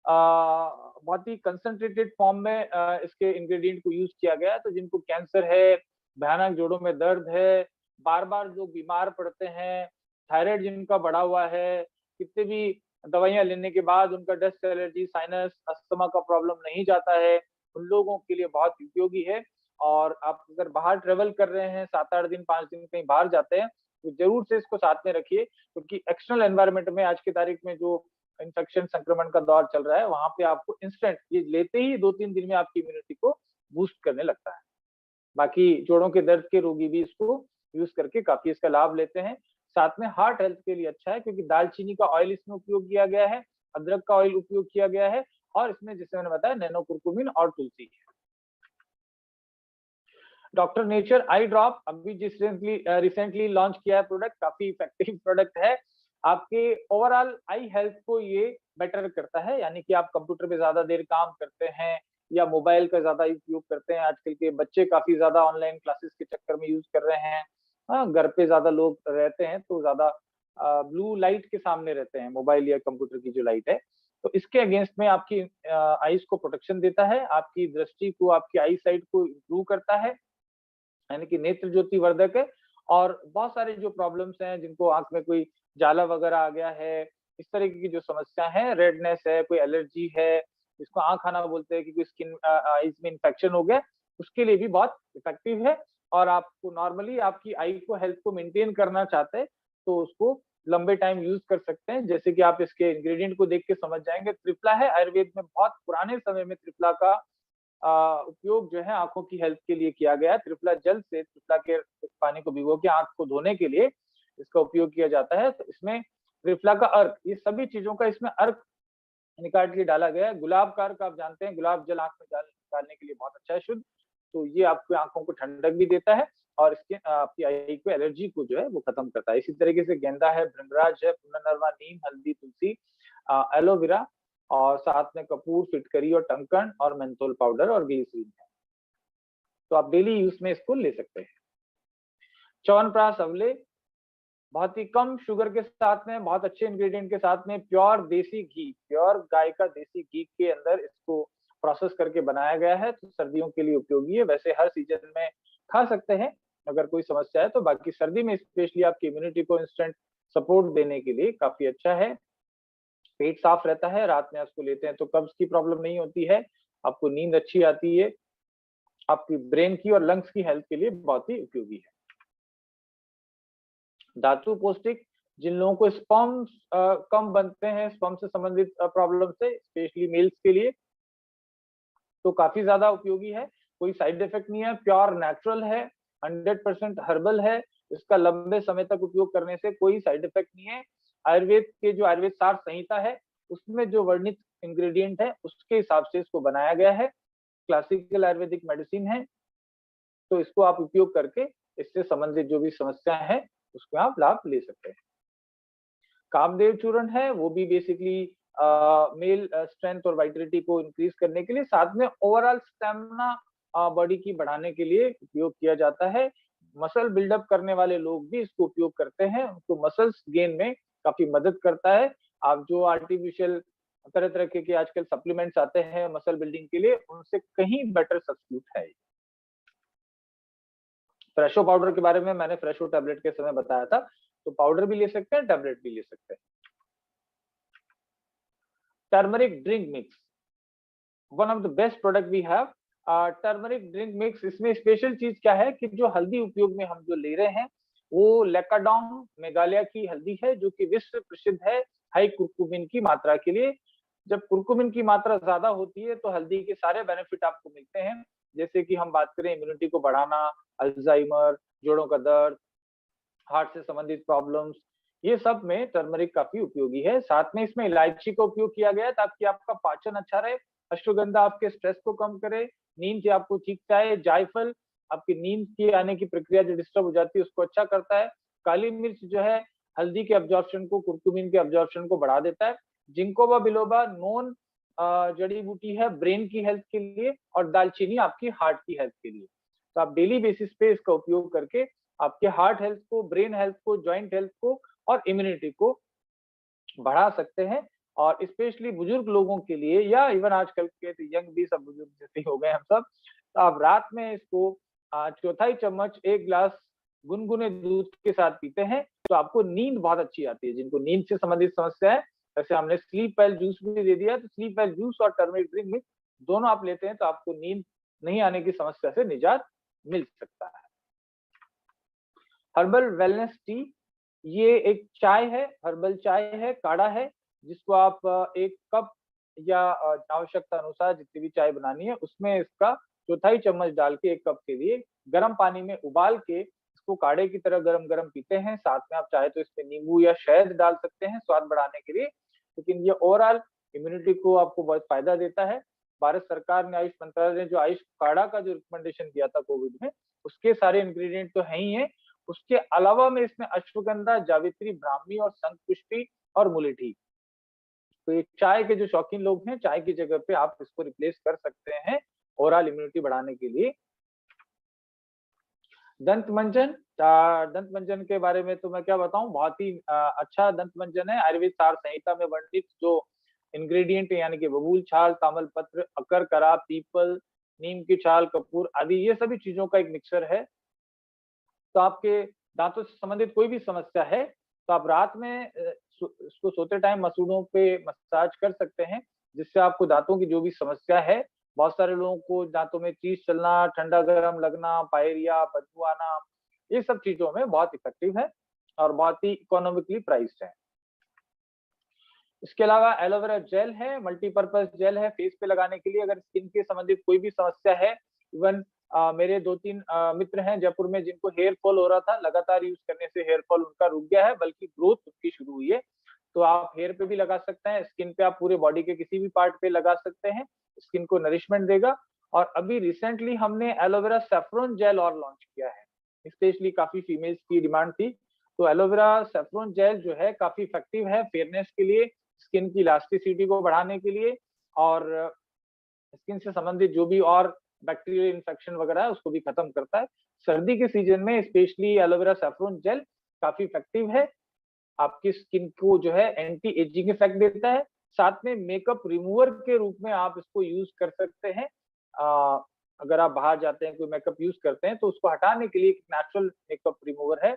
बहुत ही कंसंट्रेटेड फॉर्म में इसके इंग्रेडिएंट को यूज किया गया है। तो जिनको कैंसर है, भयानक जोड़ों में दर्द है, बार-बार जो बीमार पड़ते हैं, थायराइड जिनका बढ़ा हुआ है, कितने भी दवाइयाँ लेने के बाद उनका डस्ट एलर्जी, साइनस, अस्थमा का प्रॉब्लम नहीं जाता है, उन लोगों के लिए बहुत उपयोगी है। और आप अगर बाहर ट्रेवल कर रहे हैं, 7-8 दिन, 5 दिन कहीं बाहर जाते हैं, तो ज़रूर से इसको साथ में रखिए, क्योंकि एक्सटर्नल एनवायरनमेंट में आज की तारीख में जो इन्फेक्शन संक्रमण का दौर चल रहा है, वहाँ पे आपको इंस्टेंट ये लेते ही 2-3 दिन में आपकी इम्यूनिटी को बूस्ट करने लगता है। बाकी जोड़ों के दर्द के रोगी भी इसको यूज करके काफी इसका लाभ लेते हैं। साथ में हार्ट हेल्थ के लिए अच्छा है, क्योंकि दालचीनी का ऑयल इसमें उपयोग किया गया है, अदरक का ऑयल उपयोग किया गया है, और इसमें जैसे मैंने बताया नैनो कुरकुमिन और तुलसी है। डॉक्टर नेचर आई ड्रॉप अभी जिस रिसेंटली लॉन्च किया है प्रोडक्ट, काफी इफेक्टिव प्रोडक्ट है। आपके ओवरऑल आई हेल्थ को ये बेटर करता है, यानी कि आप कंप्यूटर पे ज्यादा देर काम करते हैं या मोबाइल का ज्यादा उपयोग करते हैं, आजकल के बच्चे काफी ज्यादा ऑनलाइन क्लासेस के चक्कर में यूज कर रहे हैं, हाँ, घर पे ज्यादा लोग रहते हैं तो ज्यादा ब्लू लाइट के सामने रहते हैं, मोबाइल या कंप्यूटर की जो लाइट है, तो इसके अगेंस्ट में आपकी आईज को प्रोटेक्शन देता है, आपकी दृष्टि को, आपकी आई साइट को इम्प्रूव करता है, यानी कि नेत्र ज्योति वर्धक है। और बहुत सारे जो प्रॉब्लम्स हैं, जिनको आंख में कोई जाला वगैरह आ गया है, इस तरीके की जो समस्या है, रेडनेस है, कोई एलर्जी है, जिसको आंख आना बोलते हैं कि कोई स्किन आईज में इन्फेक्शन हो गया, उसके लिए भी बहुत इफेक्टिव है। और आपको नॉर्मली आपकी आई को हेल्थ को मेंटेन करना चाहते हैं तो उसको लंबे टाइम यूज कर सकते हैं। जैसे कि आप इसके इंग्रेडिएंट को देख के समझ जाएंगे, त्रिफला है, आयुर्वेद में बहुत पुराने समय में त्रिफला का उपयोग जो है आंखों की हेल्थ के लिए किया गया है। त्रिफला जल से, त्रिफला के पानी को भिगो के आंख को धोने के लिए इसका उपयोग किया जाता है। तो इसमें त्रिफला का अर्क, ये सभी चीजों का इसमें अर्क निकाल के डाला गया है। गुलाब का अर्क आप जानते हैं, गुलाब जल आंख में डालने के लिए बहुत अच्छा है, शुद्ध, तो ये आपकी आंखों को ठंडक भी देता है और इसके आपकी आई को, एलर्जी को जो है वो खत्म करता है। इसी तरीके से गेंदा है, भृंगराज है, पुनर्नवा, नीम, हल्दी, तुलसी, एलोवेरा, और साथ में कपूर, फिटकरी और टंकन और मेंथोल पाउडर और ग्लिसरीन है। तो आप डेली यूज में इसको ले सकते हैं। च्यवनप्राश अवले बहुत ही कम शुगर के साथ में, बहुत अच्छे इंग्रेडिएंट के साथ में, प्योर देसी घी, प्योर गाय का देसी घी के अंदर इसको प्रोसेस करके बनाया गया है, तो सर्दियों के लिए उपयोगी है। वैसे हर सीजन में खा सकते हैं अगर कोई समस्या है तो, बाकी सर्दी में स्पेशली आपकी इम्यूनिटी को इंस्टेंट सपोर्ट देने के लिए काफी अच्छा है। पेट साफ रहता है, रात में उसको लेते हैं तो कब्ज की प्रॉब्लम नहीं होती है, आपको नींद अच्छी आती है, आपकी ब्रेन की और लंग्स की हेल्थ के लिए बहुत ही उपयोगी है। धातु पौष्टिक, जिन लोगों को स्पर्म्स कम बनते हैं, स्पर्म से संबंधित प्रॉब्लम से, स्पेशली मेल्स के लिए, तो काफी ज्यादा उपयोगी है, कोई साइड इफेक्ट नहीं है, प्योर नेचुरल है, 100% हर्बल है, इसका लंबे समय तक उपयोग करने से कोई साइड इफेक्ट नहीं है। आयुर्वेद के जो आयुर्वेद सार संहिता है उसमें जो वर्णित इंग्रेडिएंट है उसके हिसाब से इसको बनाया गया है, क्लासिकल आयुर्वेदिक मेडिसिन है, तो इसको आप उपयोग करके इससे संबंधित जो भी समस्या है उसको आप लाभ ले सकते हैं। कामदेव चूर्ण है, वो भी बेसिकली मेल स्ट्रेंथ और वाइटलिटी को इंक्रीज करने के लिए, साथ में ओवरऑल स्टेमिना बॉडी की बढ़ाने के लिए उपयोग किया जाता है। मसल बिल्डअप करने वाले लोग भी इसको उपयोग करते हैं, उनको मसल्स गेन में काफी मदद करता है। आप जो आर्टिफिशियल तरह तरह के आजकल सप्लीमेंट्स आते हैं मसल बिल्डिंग के लिए, उनसे कहीं बेटर सब्स्टिट्यूट है। फ्रेशो पाउडर के बारे में मैंने फ्रेशो टैबलेट के समय बताया था, तो पाउडर भी ले सकते हैं, टैबलेट भी ले सकते हैं। Turmeric drink mix, one of the best product we have. Turmeric drink mix, इसमें स्पेशल चीज क्या है कि जो हल्दी उपयोग में हम जो ले रहे हैं वो लेकाडोंग मेघालय की हल्दी है, जो कि विश्व प्रसिद्ध है हाई कुर्कुमिन की मात्रा के लिए। जब कुर्कुमिन की मात्रा ज्यादा होती है तो हल्दी के सारे बेनिफिट आपको मिलते हैं, जैसे कि हम बात करें इम्यूनिटी को बढ़ाना, अल्जाइमर, जोड़ों का दर्द, हार्ट से संबंधित प्रॉब्लम्स, ये सब में टर्मरिक काफी उपयोगी है। साथ में इसमें इलायची का उपयोग किया गया है ताकि आपका पाचन अच्छा रहे, अश्वगंधा आपके स्ट्रेस को कम करे, नींद से आपको ठीक कराए, जायफल आपकी नींद की आने की प्रक्रिया जो डिस्टर्ब हो जाती है उसको अच्छा करता है, काली मिर्च जो है हल्दी के अब्जॉर्प्शन को, कुर्कुमिन के अब्जॉर्प्शन को बढ़ा देता है, जिंकोबा बिलोबा नॉन जड़ी बूटी है ब्रेन की हेल्थ के लिए, और दालचीनी आपकी हार्ट की हेल्थ के लिए। तो आप डेली बेसिस पे इसका उपयोग करके आपके हार्ट हेल्थ को, ब्रेन हेल्थ को, जॉइंट हेल्थ को और इम्यूनिटी को बढ़ा सकते हैं। और स्पेशली बुजुर्ग लोगों के लिए या इवन आजकल के यंग भी सब बुजुर्ग जैसे हो गए हम सब, तो आप रात में इसको चौथाई चम्मच 1 गिलास गुनगुने दूध के साथ पीते हैं तो आपको नींद बहुत अच्छी आती है। जिनको नींद से संबंधित समस्या है, जैसे हमने स्लीप वेल जूस भी दे दिया, तो स्लीप वेल जूस और टर्मरिक ड्रिंक मिक्स दोनों आप लेते हैं तो आपको नींद नहीं आने की समस्या से निजात मिल सकता है। हर्बल वेलनेस टी, ये एक चाय है, हर्बल चाय है, काढ़ा है, जिसको आप 1 कप या आवश्यकता अनुसार जितनी भी चाय बनानी है उसमें इसका चौथाई चम्मच डाल के 1 कप के लिए गर्म पानी में उबाल के इसको काढ़े की तरह गरम-गरम पीते हैं। साथ में आप चाहे तो इसमें नींबू या शहद डाल सकते हैं स्वाद बढ़ाने के लिए, लेकिन ये ओवरऑल इम्यूनिटी को आपको बहुत फायदा देता है। भारत सरकार ने, आयुष मंत्रालय ने जो आयुष काढ़ा का जो रिकमेंडेशन दिया था कोविड में, उसके सारे इंग्रेडिएंट तो हैं ही हैं। उसके अलावा में इसमें अश्वगंधा, जावित्री, ब्राह्मी और शंखपुष्पी और मुलेठी। तो ये चाय के जो शौकीन लोग हैं, चाय की जगह पे आप इसको रिप्लेस कर सकते हैं ओवरऑल इम्यूनिटी बढ़ाने के लिए। दंत मंजन, दंत मंजन के बारे में तो मैं क्या बताऊं, बहुत ही अच्छा दंत मंजन है। आयुर्वेद सार संहिता में वर्णित जो इंग्रेडिएंट है, यानी कि बबूल छाल, तामल पत्र, अकर, करा, पीपल, नीम की छाल, कपूर आदि, ये सभी चीजों का एक मिक्सचर है। तो आपके दांतों से संबंधित कोई भी समस्या है तो आप रात में इसको सोते टाइम मसूड़ों पे मसाज कर सकते हैं, जिससे आपको दांतों की जो भी समस्या है, बहुत सारे लोगों को दांतों में चीज चलना, ठंडा गर्म लगना, पायरिया, बदबू आना, ये सब चीजों में बहुत इफेक्टिव है और बहुत ही इकोनॉमिकली प्राइस्ड है। इसके अलावा एलोवेरा जेल है, मल्टीपर्पज जेल है फेस पे लगाने के लिए। अगर स्किन के संबंधित कोई भी समस्या है, इवन मेरे 2-3 मित्र हैं जयपुर में जिनको हेयर फॉल हो रहा था, लगातार यूज करने से हेयर फॉल उनका रुक गया है, बल्कि ग्रोथ उनकी शुरू हुई है। तो आप हेयर पे भी लगा सकते हैं, स्किन पे आप पूरे बॉडी के किसी भी पार्ट पे लगा सकते हैं, स्किन को नरिशमेंट देगा। और अभी रिसेंटली हमने एलोवेरा सैफरॉन जेल और लॉन्च किया है, स्पेशली काफी फीमेल्स की डिमांड थी। तो एलोवेरा सैफरॉन जेल जो है काफी इफेक्टिव है फेयरनेस के लिए, स्किन की इलास्टिसिटी को बढ़ाने के लिए, और स्किन से संबंधित जो भी और बैक्टीरियल इन्फेक्शन वगैरह है उसको भी खत्म करता है। सर्दी के सीजन में स्पेशली एलोवेरा सैफरॉन जेल काफी इफेक्टिव है, आपकी स्किन को जो है एंटी एजिंग इफेक्ट देता है। साथ में मेकअप रिमूवर के रूप में आप इसको यूज कर सकते हैं। अगर आप बाहर जाते हैं, कोई मेकअप यूज करते हैं तो उसको हटाने के लिए एक नेचुरल मेकअप रिमूवर है।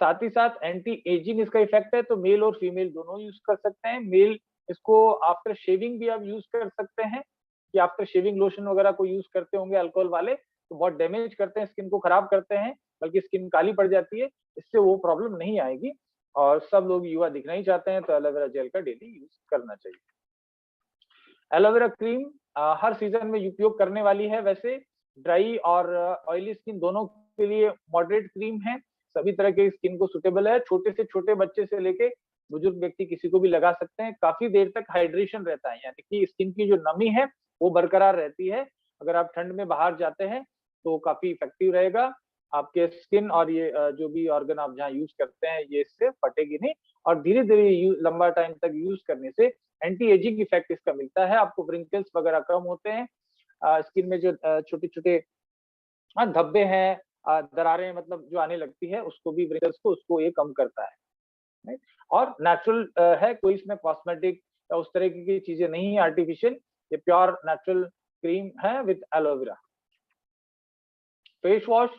साथ ही साथ एंटी एजिंग इसका इफेक्ट है, तो मेल और फीमेल दोनों यूज कर सकते हैं। मेल इसको आफ्टर शेविंग भी आप यूज कर सकते हैं, कि आफ्टर शेविंग लोशन वगैरह को यूज करते होंगे अल्कोहल वाले, तो बहुत डैमेज करते हैं, स्किन को खराब करते हैं, बल्कि स्किन काली पड़ जाती है। इससे वो प्रॉब्लम नहीं आएगी और सब लोग युवा दिखना ही चाहते हैं, तो एलोवेरा जेल का डेली यूज करना चाहिए। एलोवेरा क्रीम हर सीजन में उपयोग करने वाली है। वैसे ड्राई और ऑयली स्किन दोनों के लिए मॉडरेट क्रीम है, सभी तरह के स्किन को सुटेबल है। छोटे से छोटे बच्चे से लेके बुजुर्ग व्यक्ति किसी को भी लगा सकते हैं। काफी देर तक हाइड्रेशन रहता है, यानी कि स्किन की जो नमी है वो बरकरार रहती है। अगर आप ठंड में बाहर जाते हैं तो काफी इफेक्टिव रहेगा आपके स्किन, और ये जो भी ऑर्गन आप जहाँ यूज करते हैं ये इससे फटेगी नहीं। और धीरे धीरे लंबा टाइम तक यूज करने से एंटी एजिंग इफेक्ट इसका मिलता है, आपको व्रिंकल्स वगैरह कम होते हैं। स्किन में जो छोटे छोटे धब्बे हैं, दरारें मतलब जो आने लगती है, उसको भी व्रिंकल्स को उसको ये कम करता है, राइट। और नेचुरल है, कोई इसमें कॉस्मेटिक या उस तरह की चीजें नहीं है आर्टिफिशियल, ये प्योर नेचुरल क्रीम है with aloe vera. Face wash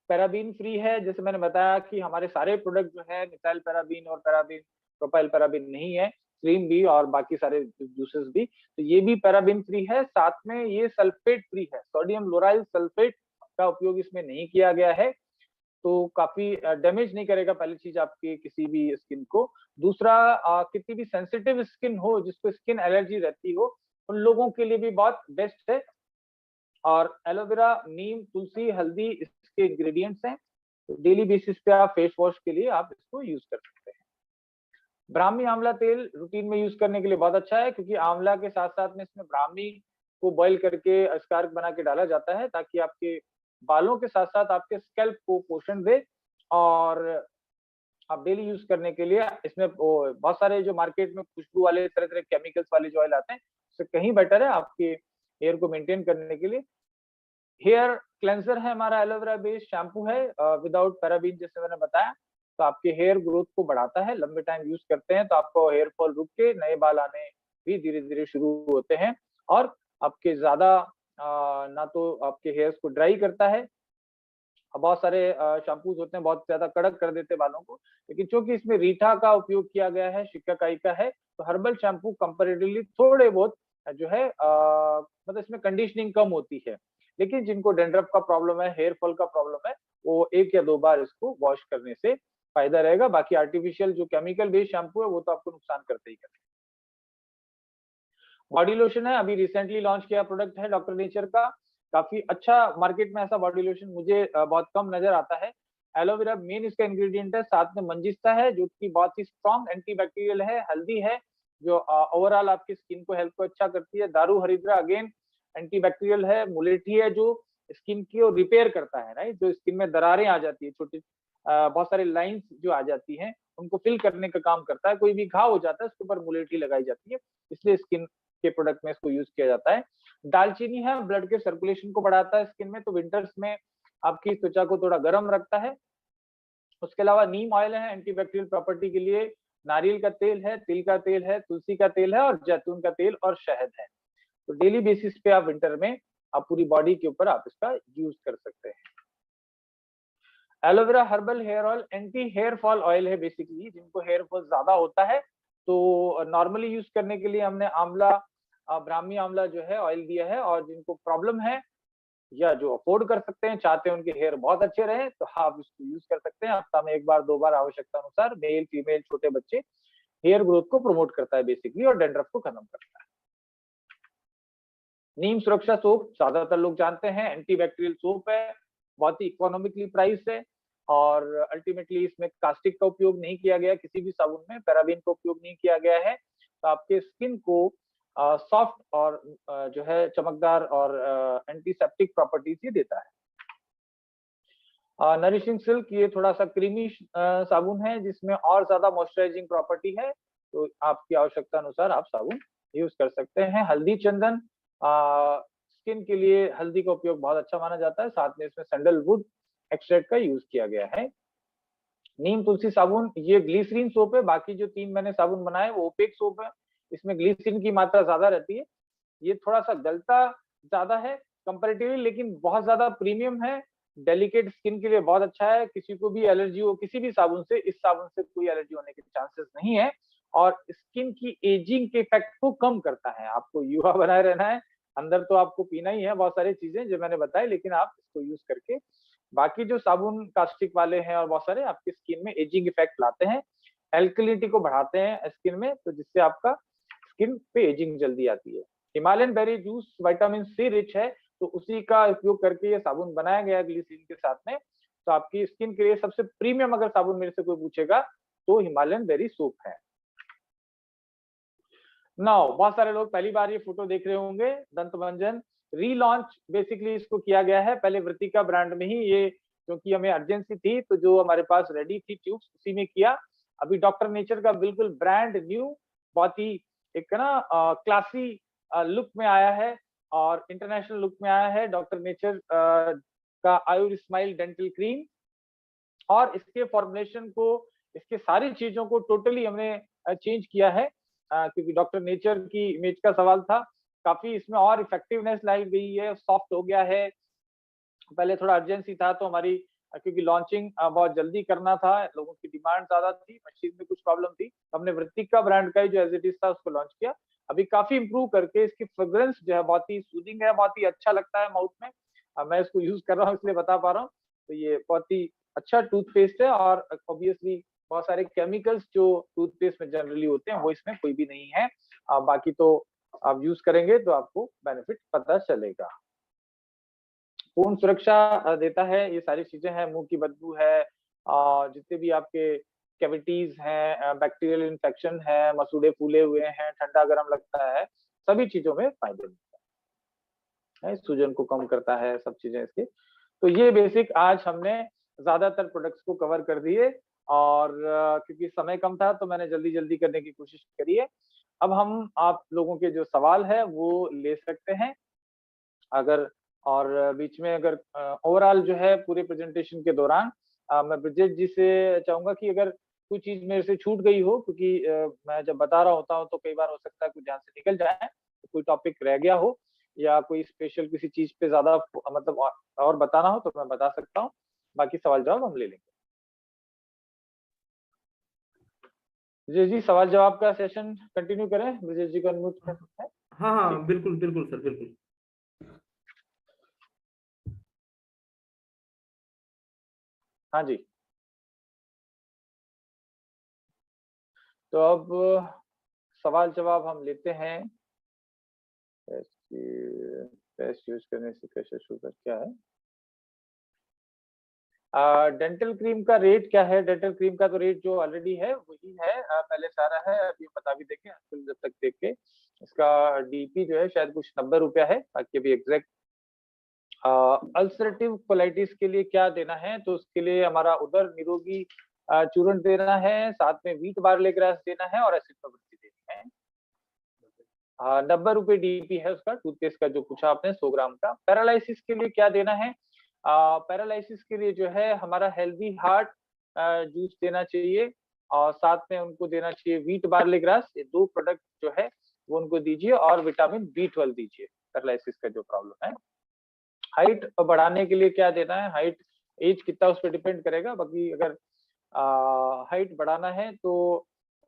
paraben free है, जैसे मैंने बताया कि हमारे सारे प्रोडक्ट जो है मिथाइल पैराबीन और पैराबीन प्रोपाइल पैराबीन नहीं है, क्रीम भी और बाकी सारे जूसेस भी, तो ये भी पैराबीन फ्री है। साथ में ये सल्फेट फ्री है, सोडियम लोराइल सल्फेट का उपयोग इसमें नहीं किया गया है, तो काफी डैमेज नहीं करेगा पहली चीज आपकी किसी भी स्किन को। दूसरा, कितनी भी सेंसिटिव स्किन हो, जिसको स्किन एलर्जी रहती हो, उन लोगों के लिए भी बहुत बेस्ट है। और एलोवेरा, नीम, तुलसी, हल्दी इसके इंग्रेडिएंट्स हैं, तो डेली बेसिस पे आप फेस वॉश के लिए आप इसको यूज कर सकते हैं। ब्राह्मी आंवला तेल रूटीन में यूज करने के लिए बहुत अच्छा है, क्योंकि आंवला के साथ साथ में इसमें ब्राह्मी को बॉईल करके स्कार्फ बना के डाला जाता है, ताकि आपके बालों के साथ साथ आपके स्कैल्प को पोषण दे। और आप डेली यूज करने के लिए इसमें बहुत सारे जो मार्केट में खुशबू वाले तरह तरह केमिकल्स वाले जो ऑयल आते हैं, उससे कहीं बेटर है आपके हेयर को मेंटेन करने के लिए। हेयर क्लेंजर है हमारा, एलोवेरा बेस्ड शैम्पू है विदाउट पैराबीन, जैसे मैंने बताया। तो आपके हेयर ग्रोथ को बढ़ाता है। लंबे टाइम यूज करते हैं तो आपको हेयर फॉल रुक के नए बाल आने भी धीरे धीरे शुरू होते हैं। और आपके ज्यादा ना तो आपके हेयर्स को ड्राई करता है, बहुत सारे शैम्पूज होते हैं बहुत ज्यादा कड़क कर देते हैं बालों को, लेकिन चूंकि इसमें रीठा का उपयोग किया गया है, शिकाकाई का है, तो हर्बल शैम्पू कंपेरेटिवली थोड़े बहुत जो है मतलब इसमें कंडीशनिंग कम होती है। लेकिन जिनको डेंड्रफ का प्रॉब्लम है, हेयर फॉल का प्रॉब्लम है, वो 1 या 2 बार इसको वॉश करने से फायदा रहेगा। बाकी आर्टिफिशियल जो केमिकल बेस्ड शैम्पू है वो तो आपको नुकसान करते ही करते हैं। बॉडी लोशन है, अभी रिसेंटली लॉन्च किया प्रोडक्ट है डॉक्टर नेचर का, काफी अच्छा। मार्केट में ऐसा बॉडी लोशन मुझे बहुत कम नजर आता है। एलोवेरा मेन इसका इंग्रेडिएंट है, साथ में मंजिस्ता है जो कि बहुत ही स्ट्रॉन्ग एंटीबैक्टीरियल है। हल्दी है जो ओवरऑल आपकी स्किन को हेल्थ को अच्छा करती है। दारू हरिद्रा अगेन एंटीबैक्टीरियल है। मुलेठी है जो स्किन की रिपेयर करता है, राइट, जो स्किन में दरारें आ जाती है, छोटी बहुत सारी लाइंस जो आ जाती हैं उनको फिल करने का काम करता है। कोई भी घाव हो जाता है उसके ऊपर मुलेठी लगाई जाती है, इसलिए स्किन के प्रोडक्ट में इसको यूज किया जाता है। दालचीनी है, ब्लड के सर्कुलेशन को बढ़ाता है स्किन में, तो विंटर्स में आपकी त्वचा को थोड़ा गर्म रखता है। उसके अलावा नीम ऑयल है एंटीबैक्टीरियल प्रॉपर्टी के लिए। नारियल का तेल है, तिल का तेल है, तुलसी का तेल है और जैतून का तेल और शहद है। तो डेली बेसिस पे आप विंटर में आप पूरी बॉडी के ऊपर आप इसका यूज कर सकते हैं। Aloe vera herbal hair oil anti hair fall oil है। बेसिकली जिनको हेयर फॉल ज्यादा होता है तो नॉर्मली यूज करने के लिए हमने आंवला, ब्राह्मी आंवला जो है ऑयल दिया है। और जिनको प्रॉब्लम है या जो अफोर्ड कर सकते हैं, चाहते हैं उनके हेयर बहुत अच्छे रहे, तो आप इसको यूज कर सकते हैं। हफ्ता में 1 बार 2 बार आवश्यकता अनुसार। मेल फीमेल छोटे बच्चे, हेयर ग्रोथ को प्रमोट करता है बेसिकली और डेंड्रफ को खत्म करता है। नीम सुरक्षा सोप ज्यादातर लोग जानते हैं, एंटीबैक्टीरियल सोप है, बहुत ही इकोनॉमिकली प्राइस है। और अल्टीमेटली इसमें कास्टिक का उपयोग नहीं किया गया, किसी भी साबुन में पैराबीन का उपयोग नहीं किया गया है। तो आपके स्किन को सॉफ्ट और जो है चमकदार और एंटीसेप्टिक प्रॉपर्टीज ही देता है। नरिशिंग सिल्क ये थोड़ा सा क्रीमी साबुन है जिसमें और ज्यादा मॉइस्चराइजिंग प्रॉपर्टी है, तो आपकी आवश्यकता अनुसार आप साबुन यूज कर सकते हैं। हल्दी चंदन, स्किन के लिए हल्दी का उपयोग बहुत अच्छा माना जाता है, साथ में इसमें सैंडलवुड एक्सट्रैक्ट का यूज किया गया है। नीम तुलसी साबुन ये ग्लिसरीन सोप है, बाकी जो 3 मैंने साबुन बनाए वो ओपेक सोप है, इसमें ग्लिसरीन की मात्रा ज्यादा रहती है। ये थोड़ा सा गलता ज्यादा है कंपैरेटिवली, लेकिन बहुत ज्यादा प्रीमियम है, डेलिकेट स्किन के लिए बहुत अच्छा है। किसी को भी एलर्जी हो किसी भी साबुन से, इस साबुन से कोई एलर्जी होने के चांसेस नहीं है। और स्किन की एजिंग के इफेक्ट को कम करता है। आपको युवा बनाए रहना है, अंदर तो आपको पीना ही है बहुत सारी चीजें जो मैंने बताई, लेकिन आप इसको यूज करके बाकी जो साबुन कास्टिक वाले हैं और बहुत सारे आपकी स्किन में एजिंग इफेक्ट लाते हैं, एल्कलिनिटी को बढ़ाते हैं स्किन में, तो जिससे आपका स्किन पे एजिंग जल्दी आती है। Himalayan berry juice vitamin C rich है, तो उसी का उपयोग करके ये साबुन बनाया गया ग्लिसरीन के साथ में। तो आपकी स्किन के लिए सबसे प्रीमियम अगर साबुन मेरे से कोई पूछेगा तो हिमालयन बेरी सोप है। नाउ बहुत सारे लोग पहली बार ये फोटो देख रहे होंगे, दंत मंजन रीलॉन्च बेसिकली इसको किया गया है। पहले वृत्तिका ब्रांड में ही ये, क्योंकि हमें अर्जेंसी थी तो जो हमारे पास रेडी थी ट्यूब्स उसी में किया। अभी डॉक्टर नेचर का बिल्कुल ब्रांड न्यू, बहुत ही एक ना क्लासी लुक में आया है और इंटरनेशनल लुक में आया है डॉक्टर नेचर का आयुर स्माइल डेंटल क्रीम। और इसके फॉर्मुलेशन को, इसके सारी चीजों को टोटली हमने चेंज किया है, क्योंकि डॉक्टर नेचर की इमेज का सवाल था। काफी इसमें और इफेक्टिवनेस लाई गई है, सॉफ्ट हो गया है। पहले थोड़ा अर्जेंसी था तो हमारी, क्योंकि लॉन्चिंग बहुत जल्दी करना था, लोगों की डिमांड ज्यादा थी, मशीन में कुछ प्रॉब्लम थी, हमने वृत्तिका ब्रांड का ही जो एज इट इज था उसको लॉन्च किया। अभी काफी इंप्रूव करके इसकी फ्रेग्रेंस जो है बहुत ही सूदिंग है, बहुत ही अच्छा लगता है माउथ में। मैं इसको यूज कर रहा हूँ इसलिए बता पा रहा हूँ। तो ये बहुत ही अच्छा टूथपेस्ट है और ऑब्वियसली बहुत सारे केमिकल्स जो टूथपेस्ट में जनरली होते हैं वो इसमें कोई भी नहीं है। बाकी तो आप यूज करेंगे तो आपको बेनिफिट पता चलेगा। पूर्ण सुरक्षा देता है, ये सारी चीजें हैं, मुंह की बदबू है और जितने भी आपके कैविटीज हैं, बैक्टीरियल इन्फेक्शन है, मसूड़े फूले हुए हैं, ठंडा गर्म लगता है, सभी चीजों में फायदे है, सूजन को कम करता है, सब चीजें इसकी। तो ये बेसिक आज हमने ज्यादातर प्रोडक्ट्स को कवर कर दिए और क्योंकि समय कम था तो मैंने जल्दी जल्दी करने की कोशिश करी है। अब हम आप लोगों के जो सवाल है वो ले सकते हैं अगर, और बीच में अगर ओवरऑल जो है पूरे प्रेजेंटेशन के दौरान मैं ब्रजेश जी से चाहूंगा कि अगर कोई चीज मेरे से छूट गई हो, क्योंकि मैं जब बता रहा होता हूँ तो कई बार हो सकता है कुछ ध्यान से निकल जाए, तो कोई टॉपिक रह गया हो या कोई स्पेशल किसी चीज पे ज्यादा मतलब और बताना हो तो मैं बता सकता हूँ। बाकी सवाल जवाब हम ले लेंगे। ब्रजेश जी सवाल जवाब का सेशन कंटिन्यू करें? ब्रजेश जी को अनम्यूट है? हाँ हाँ, ठीक है। बिल्कुल बिल्कुल सर, बिल्कुल। हाँ जी। तो अब सवाल जवाब हम लेते हैं। टेस्ट यूज करने से प्रेशर शुगर क्या है? डेंटल क्रीम का रेट क्या है? डेंटल क्रीम का तो रेट जो ऑलरेडी है वही है, पहले सारा है, अभी बता भी देंगे जब तक देख के। इसका डीपी जो है शायद कुछ 90 रुपया है, बाकी अभी एग्जैक्ट। अल्सरेटिव कोलाइटिस के लिए क्या देना है? तो उसके लिए हमारा उदर निरोगी चूर्ण देना है, साथ में व्हीट बार्ले ग्रास देना है और एसिड प्रवृत्ति देनी है। 90 रुपए डीपी है उसका, टूथपेस्ट का जो पूछा आपने 100 ग्राम का। पैरालिसिस के लिए क्या देना है? पैरालिसिस के लिए जो है हमारा हेल्दी हार्ट जूस देना चाहिए, और साथ में उनको देना चाहिए व्हीट बार्ले ग्रास। ये 2 प्रोडक्ट जो है वो उनको दीजिए, और विटामिन B12 दीजिए पैरालिसिस का जो प्रॉब्लम है। हाइट बढ़ाने के लिए क्या देना है? हाइट एज कितना उस पर डिपेंड करेगा, बाकी अगर हाइट बढ़ाना है तो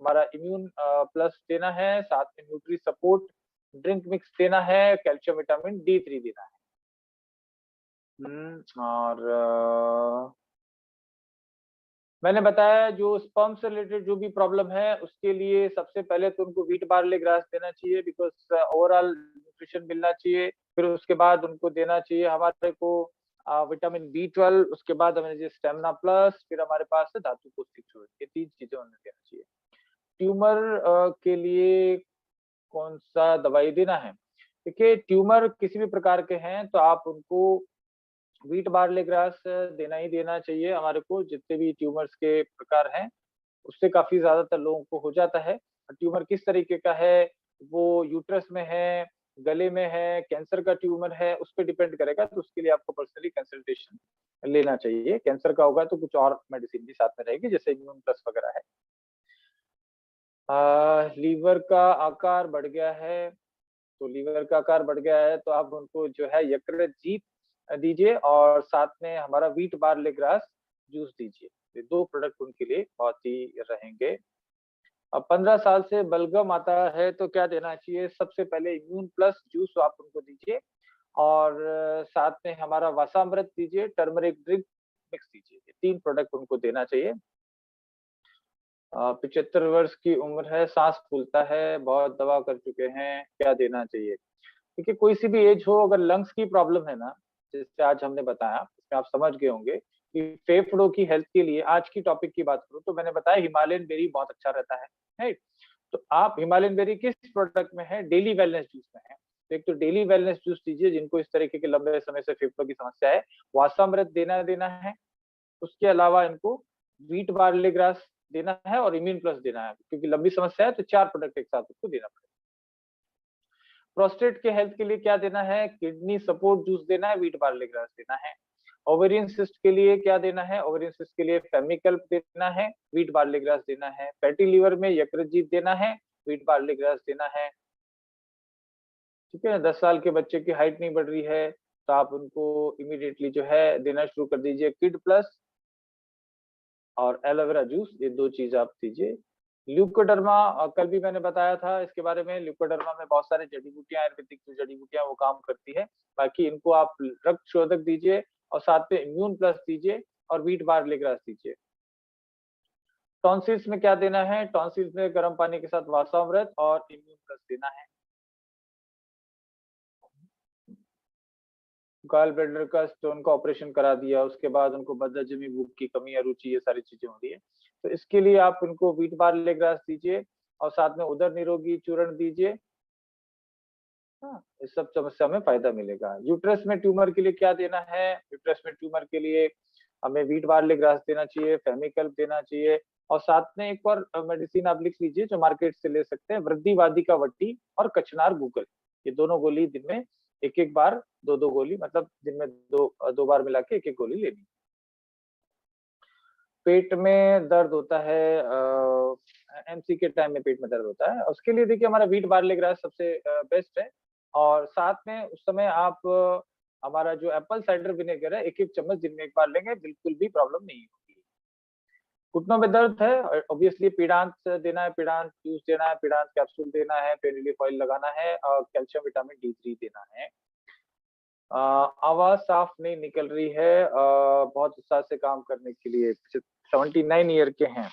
हमारा इम्यून प्लस देना है, साथ में न्यूट्री सपोर्ट ड्रिंक मिक्स देना है, कैल्शियम विटामिन D3 देना है। और मैंने बताया जो स्पर्म से रिलेटेड जो भी प्रॉब्लम है उसके लिए सबसे पहले तो उनको व्हीट बार्ले ग्रास देना चाहिए, बिकॉज ओवरऑल न्यूट्रिशन मिलना चाहिए। फिर उसके बाद उनको देना चाहिए हमारे को विटामिन B12, उसके बाद हमें चाहिए स्टेमिना प्लस, फिर हमारे पास है धातु पौष्टिक चूर्ण। ये 3 चीजें उन्हें देना चाहिए। ट्यूमर के लिए कौन सा दवाई देना है? देखिए ट्यूमर किसी भी प्रकार के हैं तो आप उनको व्हीट बार्ले ग्रास देना ही देना चाहिए हमारे को। जितने भी ट्यूमर्स के प्रकार हैं उससे काफी ज्यादातर लोगों को हो जाता है। ट्यूमर किस तरीके का है, वो यूट्रस में है, गले में है, कैंसर का ट्यूमर है, उस पर डिपेंड करेगा। तो उसके लिए आपको पर्सनली कंसल्टेशन लेना चाहिए। कैंसर का होगा तो कुछ और मेडिसिन भी साथ में रहेगी, जैसे इम्यून प्लस वगैरह है। लीवर का आकार बढ़ गया है, तो लीवर का आकार बढ़ गया है तो आप उनको जो है यकृत दीजिए, और साथ में हमारा व्हीट बार्ले ग्रास जूस दीजिए। ये 2 प्रोडक्ट उनके लिए बहुत ही रहेंगे। अब 15 साल से बलगम आता है तो क्या देना चाहिए? सबसे पहले इम्यून प्लस जूस आप उनको दीजिए, और साथ में हमारा वसामृत दीजिए, टर्मरिक ड्रिंक मिक्स दीजिए। ये 3 प्रोडक्ट उनको देना चाहिए। 75 वर्ष की उम्र है, सांस फूलता है, बहुत दवा कर चुके हैं, क्या देना चाहिए? देखिए कोई सी भी एज हो, अगर लंग्स की प्रॉब्लम है ना, जैसे आज हमने बताया, इसमें आप समझ गए होंगे कि फेफड़ों की हेल्थ के लिए आज की टॉपिक की बात करूं तो मैंने बताया हिमालयन बेरी बहुत अच्छा रहता है, राइट? तो आप हिमालयन बेरी किस प्रोडक्ट में है? डेली वेलनेस जूस में है। तो एक तो डेली वेलनेस जूस दीजिए जिनको इस तरीके के लंबे समय से फेफड़ों की समस्या है। वासामृत देना है। उसके अलावा इनको व्हीट बार्ले ग्रास देना है, और इम्यून प्लस देना है, क्योंकि लंबी समस्या है तो 4 प्रोडक्ट एक साथ उसको देना पड़ेगा। प्रोस्टेट के हेल्थ के लिए क्या देना है? किडनी सपोर्ट जूस देना है, व्हीट बार्ले ग्रास देना है। ओवेरियन सिस्ट के लिए क्या देना है? ओवेरियन सिस्ट के लिए फेमिकल्प देना है, व्हीट बार्ले ग्रास देना है। फैटी लीवर में यकृतजीत देना है, व्हीट बार्ले ग्रास देना है। ठीक है, 10 साल के बच्चे की हाइट नहीं बढ़ रही है तो आप उनको इमीडिएटली जो है देना शुरू कर दीजिए किड प्लस और एलोवेरा जूस। ये 2 चीज आप दीजिए। ल्यूकोडर्मा कल भी मैंने बताया था इसके बारे में। ल्यूकोडर्मा में बहुत सारे जड़ी बूटियां, आयुर्वेदिक जो जड़ी बूटियां वो काम करती है। बाकी इनको आप रक्त शोधक दीजिए, और साथ में इम्यून प्लस दीजिए, और व्हीट बार्ले ग्रास दीजिए। टॉन्सिल्स में क्या देना है? टॉन्सिल्स में गर्म पानी के साथ वासामृत और इम्यून प्लस देना है। गॉल ब्लैडर का स्टोन का ऑपरेशन करा दिया, उसके बाद उनको बदहजमी, भूख की कमी, अरुचि, ये सारी चीजें हो रही है, तो इसके लिए आप उनको व्हीट बार्ले ग्रास दीजिए, और साथ में उदर निरोगी चूर्ण दीजिए। हाँ, इस सब समस्या में फायदा मिलेगा। यूट्रस में ट्यूमर के लिए क्या देना है? यूट्रस में ट्यूमर के लिए हमें व्हीट बार्ले ग्रास देना चाहिए, फेमिकल्प देना चाहिए, और साथ में एक और मेडिसिन आप लिख लीजिए जो मार्केट से ले सकते हैं, वृद्धिवादी का वट्टी और कचनार गूगल। ये दोनों गोली दिन में एक एक बार, 2 2 गोली, मतलब दिन में दो बार मिला के एक एक गोली लेनी। पेट में दर्द होता है, एमसी के टाइम में पेट में दर्द होता है, उसके लिए देखिए हमारा व्हीट बार्ले ग्रास सबसे बेस्ट है। और साथ में उस समय आप हमारा जो एप्पल साइडर विनेगर है, 1-1 चम्मच दिन में 1 बार लेंगे, बिल्कुल भी प्रॉब्लम नहीं होगी। घुटनों में दर्द है, ऑब्वियसली पीड़ांत देना है, पीड़ांत जूस देना है, पीड़ांत कैप्सूल देना है, पेनिलिफ ऑयल लगाना है और कैल्शियम विटामिन D3 देना है। आवाज साफ नहीं निकल रही है, बहुत उत्साह से काम करने के लिए 79 ईयर के हैं।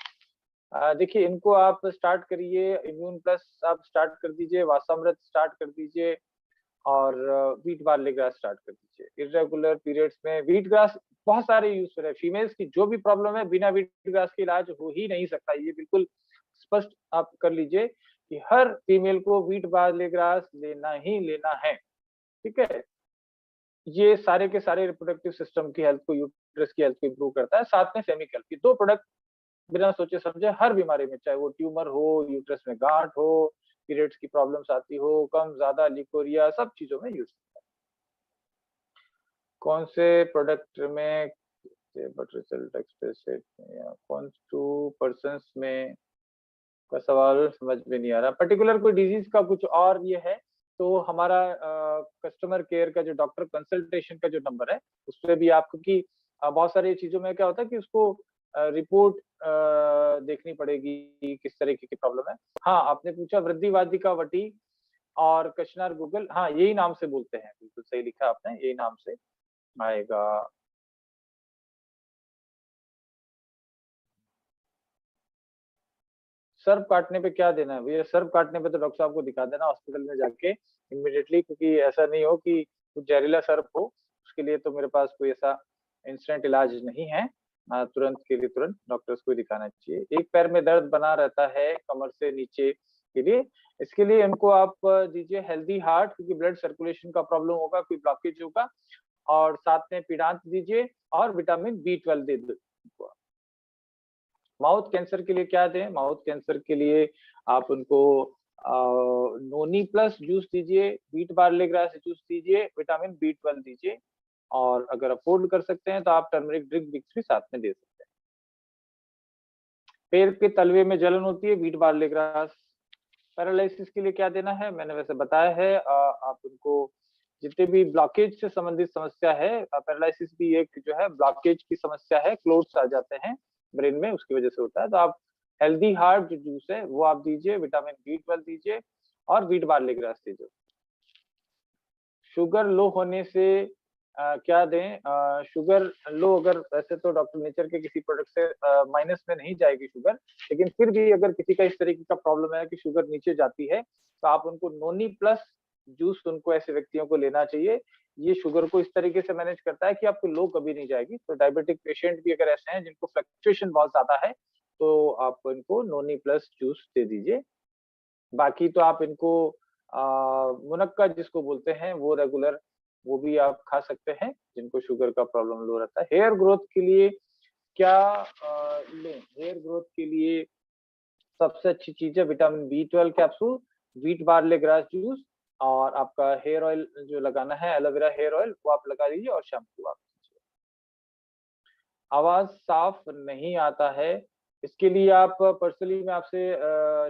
देखिए इनको आप स्टार्ट करिए, इम्यून प्लस आप स्टार्ट कर दीजिए, वासामृत स्टार्ट कर दीजिए और व्हीट बार्ले ग्रास स्टार्ट कर दीजिए। इर्रेगुलर पीरियड्स में व्हीट ग्रास बहुत सारे यूजफुल है। फीमेल्स की जो भी प्रॉब्लम है, बिना व्हीट ग्रास के इलाज हो ही नहीं सकता। ये बिल्कुल स्पष्ट आप कर लीजिए कि हर फीमेल को व्हीट बार्ले ग्रास लेना ही लेना है, ठीक है? ये सारे के सारे रिप्रोडक्टिव सिस्टम की हेल्थ को, यूट्रस की हेल्थ को इम्प्रूव करता है। साथ में सेमिक हेल्थ, ये 2 प्रोडक्ट बिना सोचे समझे हर बीमारी में, चाहे वो ट्यूमर हो, यूट्रस में गांठ हो, पीरियड्स की प्रॉब्लम्स आती हो, कम ज्यादा लिकोरिया, सब चीजों में यूज होता है। कौन से प्रोडक्ट में बट रिजल्ट एक्सप्रेस कौन 2% में का सवाल समझ में नहीं आ रहा। पर्टिकुलर कोई डिजीज का कुछ और ये है तो हमारा कस्टमर केयर का जो डॉक्टर कंसल्टेशन का जो नंबर है उस पर भी आप, क्योंकि बहुत सारी चीजों में क्या होता है कि उसको रिपोर्ट देखनी पड़ेगी किस तरीके की प्रॉब्लम है। हाँ, आपने पूछा वृद्धिवादिका वटी और कचनार गूगल, हाँ यही नाम से बोलते हैं, बिल्कुल सही लिखा आपने, यही नाम से आएगा। सर्फ काटने पे क्या देना है भैया? सर्फ काटने पे तो डॉक्टर साहब को दिखा देना हॉस्पिटल में जाके इमिडिएटली, क्योंकि ऐसा नहीं हो कि कुछ जहरीला सर्फ हो। उसके लिए तो मेरे पास कोई ऐसा इंस्टेंट इलाज नहीं है। तुरंत के लिए तुरंत डॉक्टर्स को दिखाना चाहिए। एक पैर में दर्द बना रहता है कमर से नीचे के लिए, इसके लिए इनको आप दीजिए हेल्दी हार्ट, क्योंकि ब्लड सर्कुलेशन का प्रॉब्लम होगा, कोई ब्लॉकेज होगा। और साथ में पीड़ांत दीजिए और विटामिन B12 दे दो। माउथ कैंसर के लिए क्या दें? माउथ कैंसर के लिए आप उनको नोनी प्लस जूस दीजिए, व्हीट बार्ले ग्रास जूस दीजिए, विटामिन B12 दीजिए और अगर अफोर्ड कर सकते हैं तो आप टर्मरिक ड्रिंक मिक्स भी साथ में दे सकते हैं। पैर के तलवे में जलन होती है, व्हीट बार्ले ग्रास। पैरालिसिस के लिए क्या देना है मैंने वैसे बताया है। आप उनको जितने भी ब्लॉकेज से संबंधित समस्या है, पैरालिसिस भी एक जो है ब्लॉकेज की समस्या है, क्लोट्स आ जाते हैं ब्रेन में, उसकी वजह से होता है। तो आप हेल्दी हार्ट जो जूस है वो आप दीजिए, विटामिन B12 दीजिए और व्हीट बार्ले ग्रास दीजिए। शुगर लो होने से क्या दें? शुगर लो, अगर वैसे तो डॉक्टर नेचर के किसी प्रोडक्ट से माइनस में नहीं जाएगी शुगर, लेकिन फिर भी अगर किसी का इस तरीके का प्रॉब्लम है कि शुगर नीचे जाती है तो आप उनको नोनी प्लस जूस, उनको ऐसे व्यक्तियों को लेना चाहिए। ये शुगर को इस तरीके से मैनेज करता है कि आपको लो कभी नहीं जाएगी। तो डायबिटिक पेशेंट भी अगर ऐसे हैं जिनको फ्लक्चुएशन बहुत ज्यादा है तो आप इनको नोनी प्लस जूस दे दीजिए। बाकी तो आप इनको मुनक्का जिसको बोलते हैं वो रेगुलर, वो भी आप खा सकते हैं जिनको शुगर का प्रॉब्लम लो रहता है। हेयर ग्रोथ के लिए क्या लें? हेयर ग्रोथ के लिए सबसे अच्छी चीज है vitamin B12 capsule, wheat barley grass juice और आपका हेयर ऑयल जो लगाना है, एलोवेरा हेयर ऑयल, वो आप लगा लीजिए और शैम्पू आप लीजिए। आवाज साफ नहीं आता है, इसके लिए आप पर्सनली मैं आपसे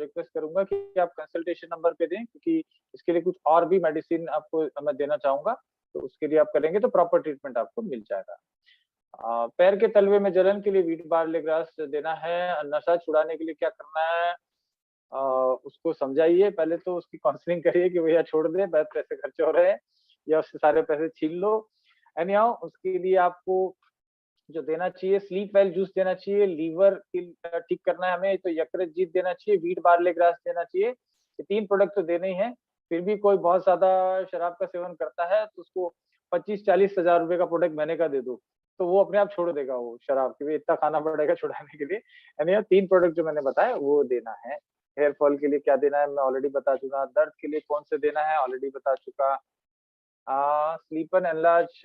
रिक्वेस्ट करूंगा कि आप कंसल्टेशन नंबर पे दें, क्योंकि इसके लिए कुछ और भी मेडिसिन आपको मैं देना चाहूंगा, तो उसके लिए आप करेंगे तो प्रॉपर ट्रीटमेंट आपको मिल जाएगा। पैर के तलवे में जलन के लिए व्हीट बार्ले ग्रास देना है। नशा छुड़ाने के लिए क्या करना है? उसको समझाइए, पहले तो उसकी काउंसलिंग करिए कि भैया छोड़ दे, बहुत पैसे खर्च हो रहे हैं, या उससे सारे पैसे छीन लो। एनी हाउ, उसके लिए आपको जो देना चाहिए, स्लीप वेल जूस देना चाहिए। लीवर ठीक करना है हमें तो यकृत जीत देना चाहिए, व्हीट बार्ले ग्रास देना चाहिए। ये 3 प्रोडक्ट तो देने ही हैं। फिर भी कोई बहुत ज्यादा शराब का सेवन करता है तो उसको 25-40 हजार रुपए का प्रोडक्ट महीने का दे दो, तो वो अपने आप छोड़ देगा वो शराब, की इतना खाना पड़ेगा छुड़ाने के लिए। यानी 3 प्रोडक्ट जो मैंने बताया वो देना है। हेयर फॉल के लिए क्या देना है मैं ऑलरेडी बता चुका। दर्द के लिए कौन से देना है ऑलरेडी बता चुका। स्लीपन एनलार्ज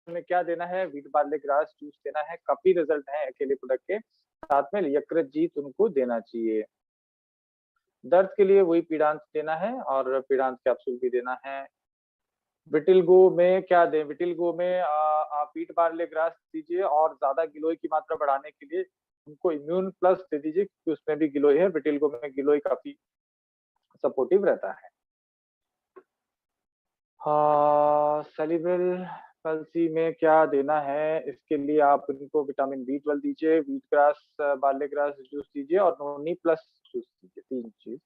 में क्या देना है? व्हीट बार्ले ग्रास जूस देना है, काफी रिजल्ट है अकेले प्रोडक्ट के। साथ में यकृत जीत उनको देना चाहिए। दर्द के लिए वही पीड़ांत देना है और पीड़ांत कैप्सूल भी देना है। विटिलगो में क्या दें? विटिलगो में आप व्हीट बार्ले ग्रास दीजिए और ज्यादा गिलोय की मात्रा बढ़ाने के लिए उनको इम्यून प्लस दे दीजिए, क्योंकि उसमें भी गिलोय है, विटिलिगो में गिलोय काफी सपोर्टिव रहता है। सेरिब्रल पल्सी में क्या देना है, इसके लिए आप इनको विटामिन B12 दीजिए, wheat grass barley grass juice दीजिए और नोनी प्लस जूस दीजिए, 3 चीज।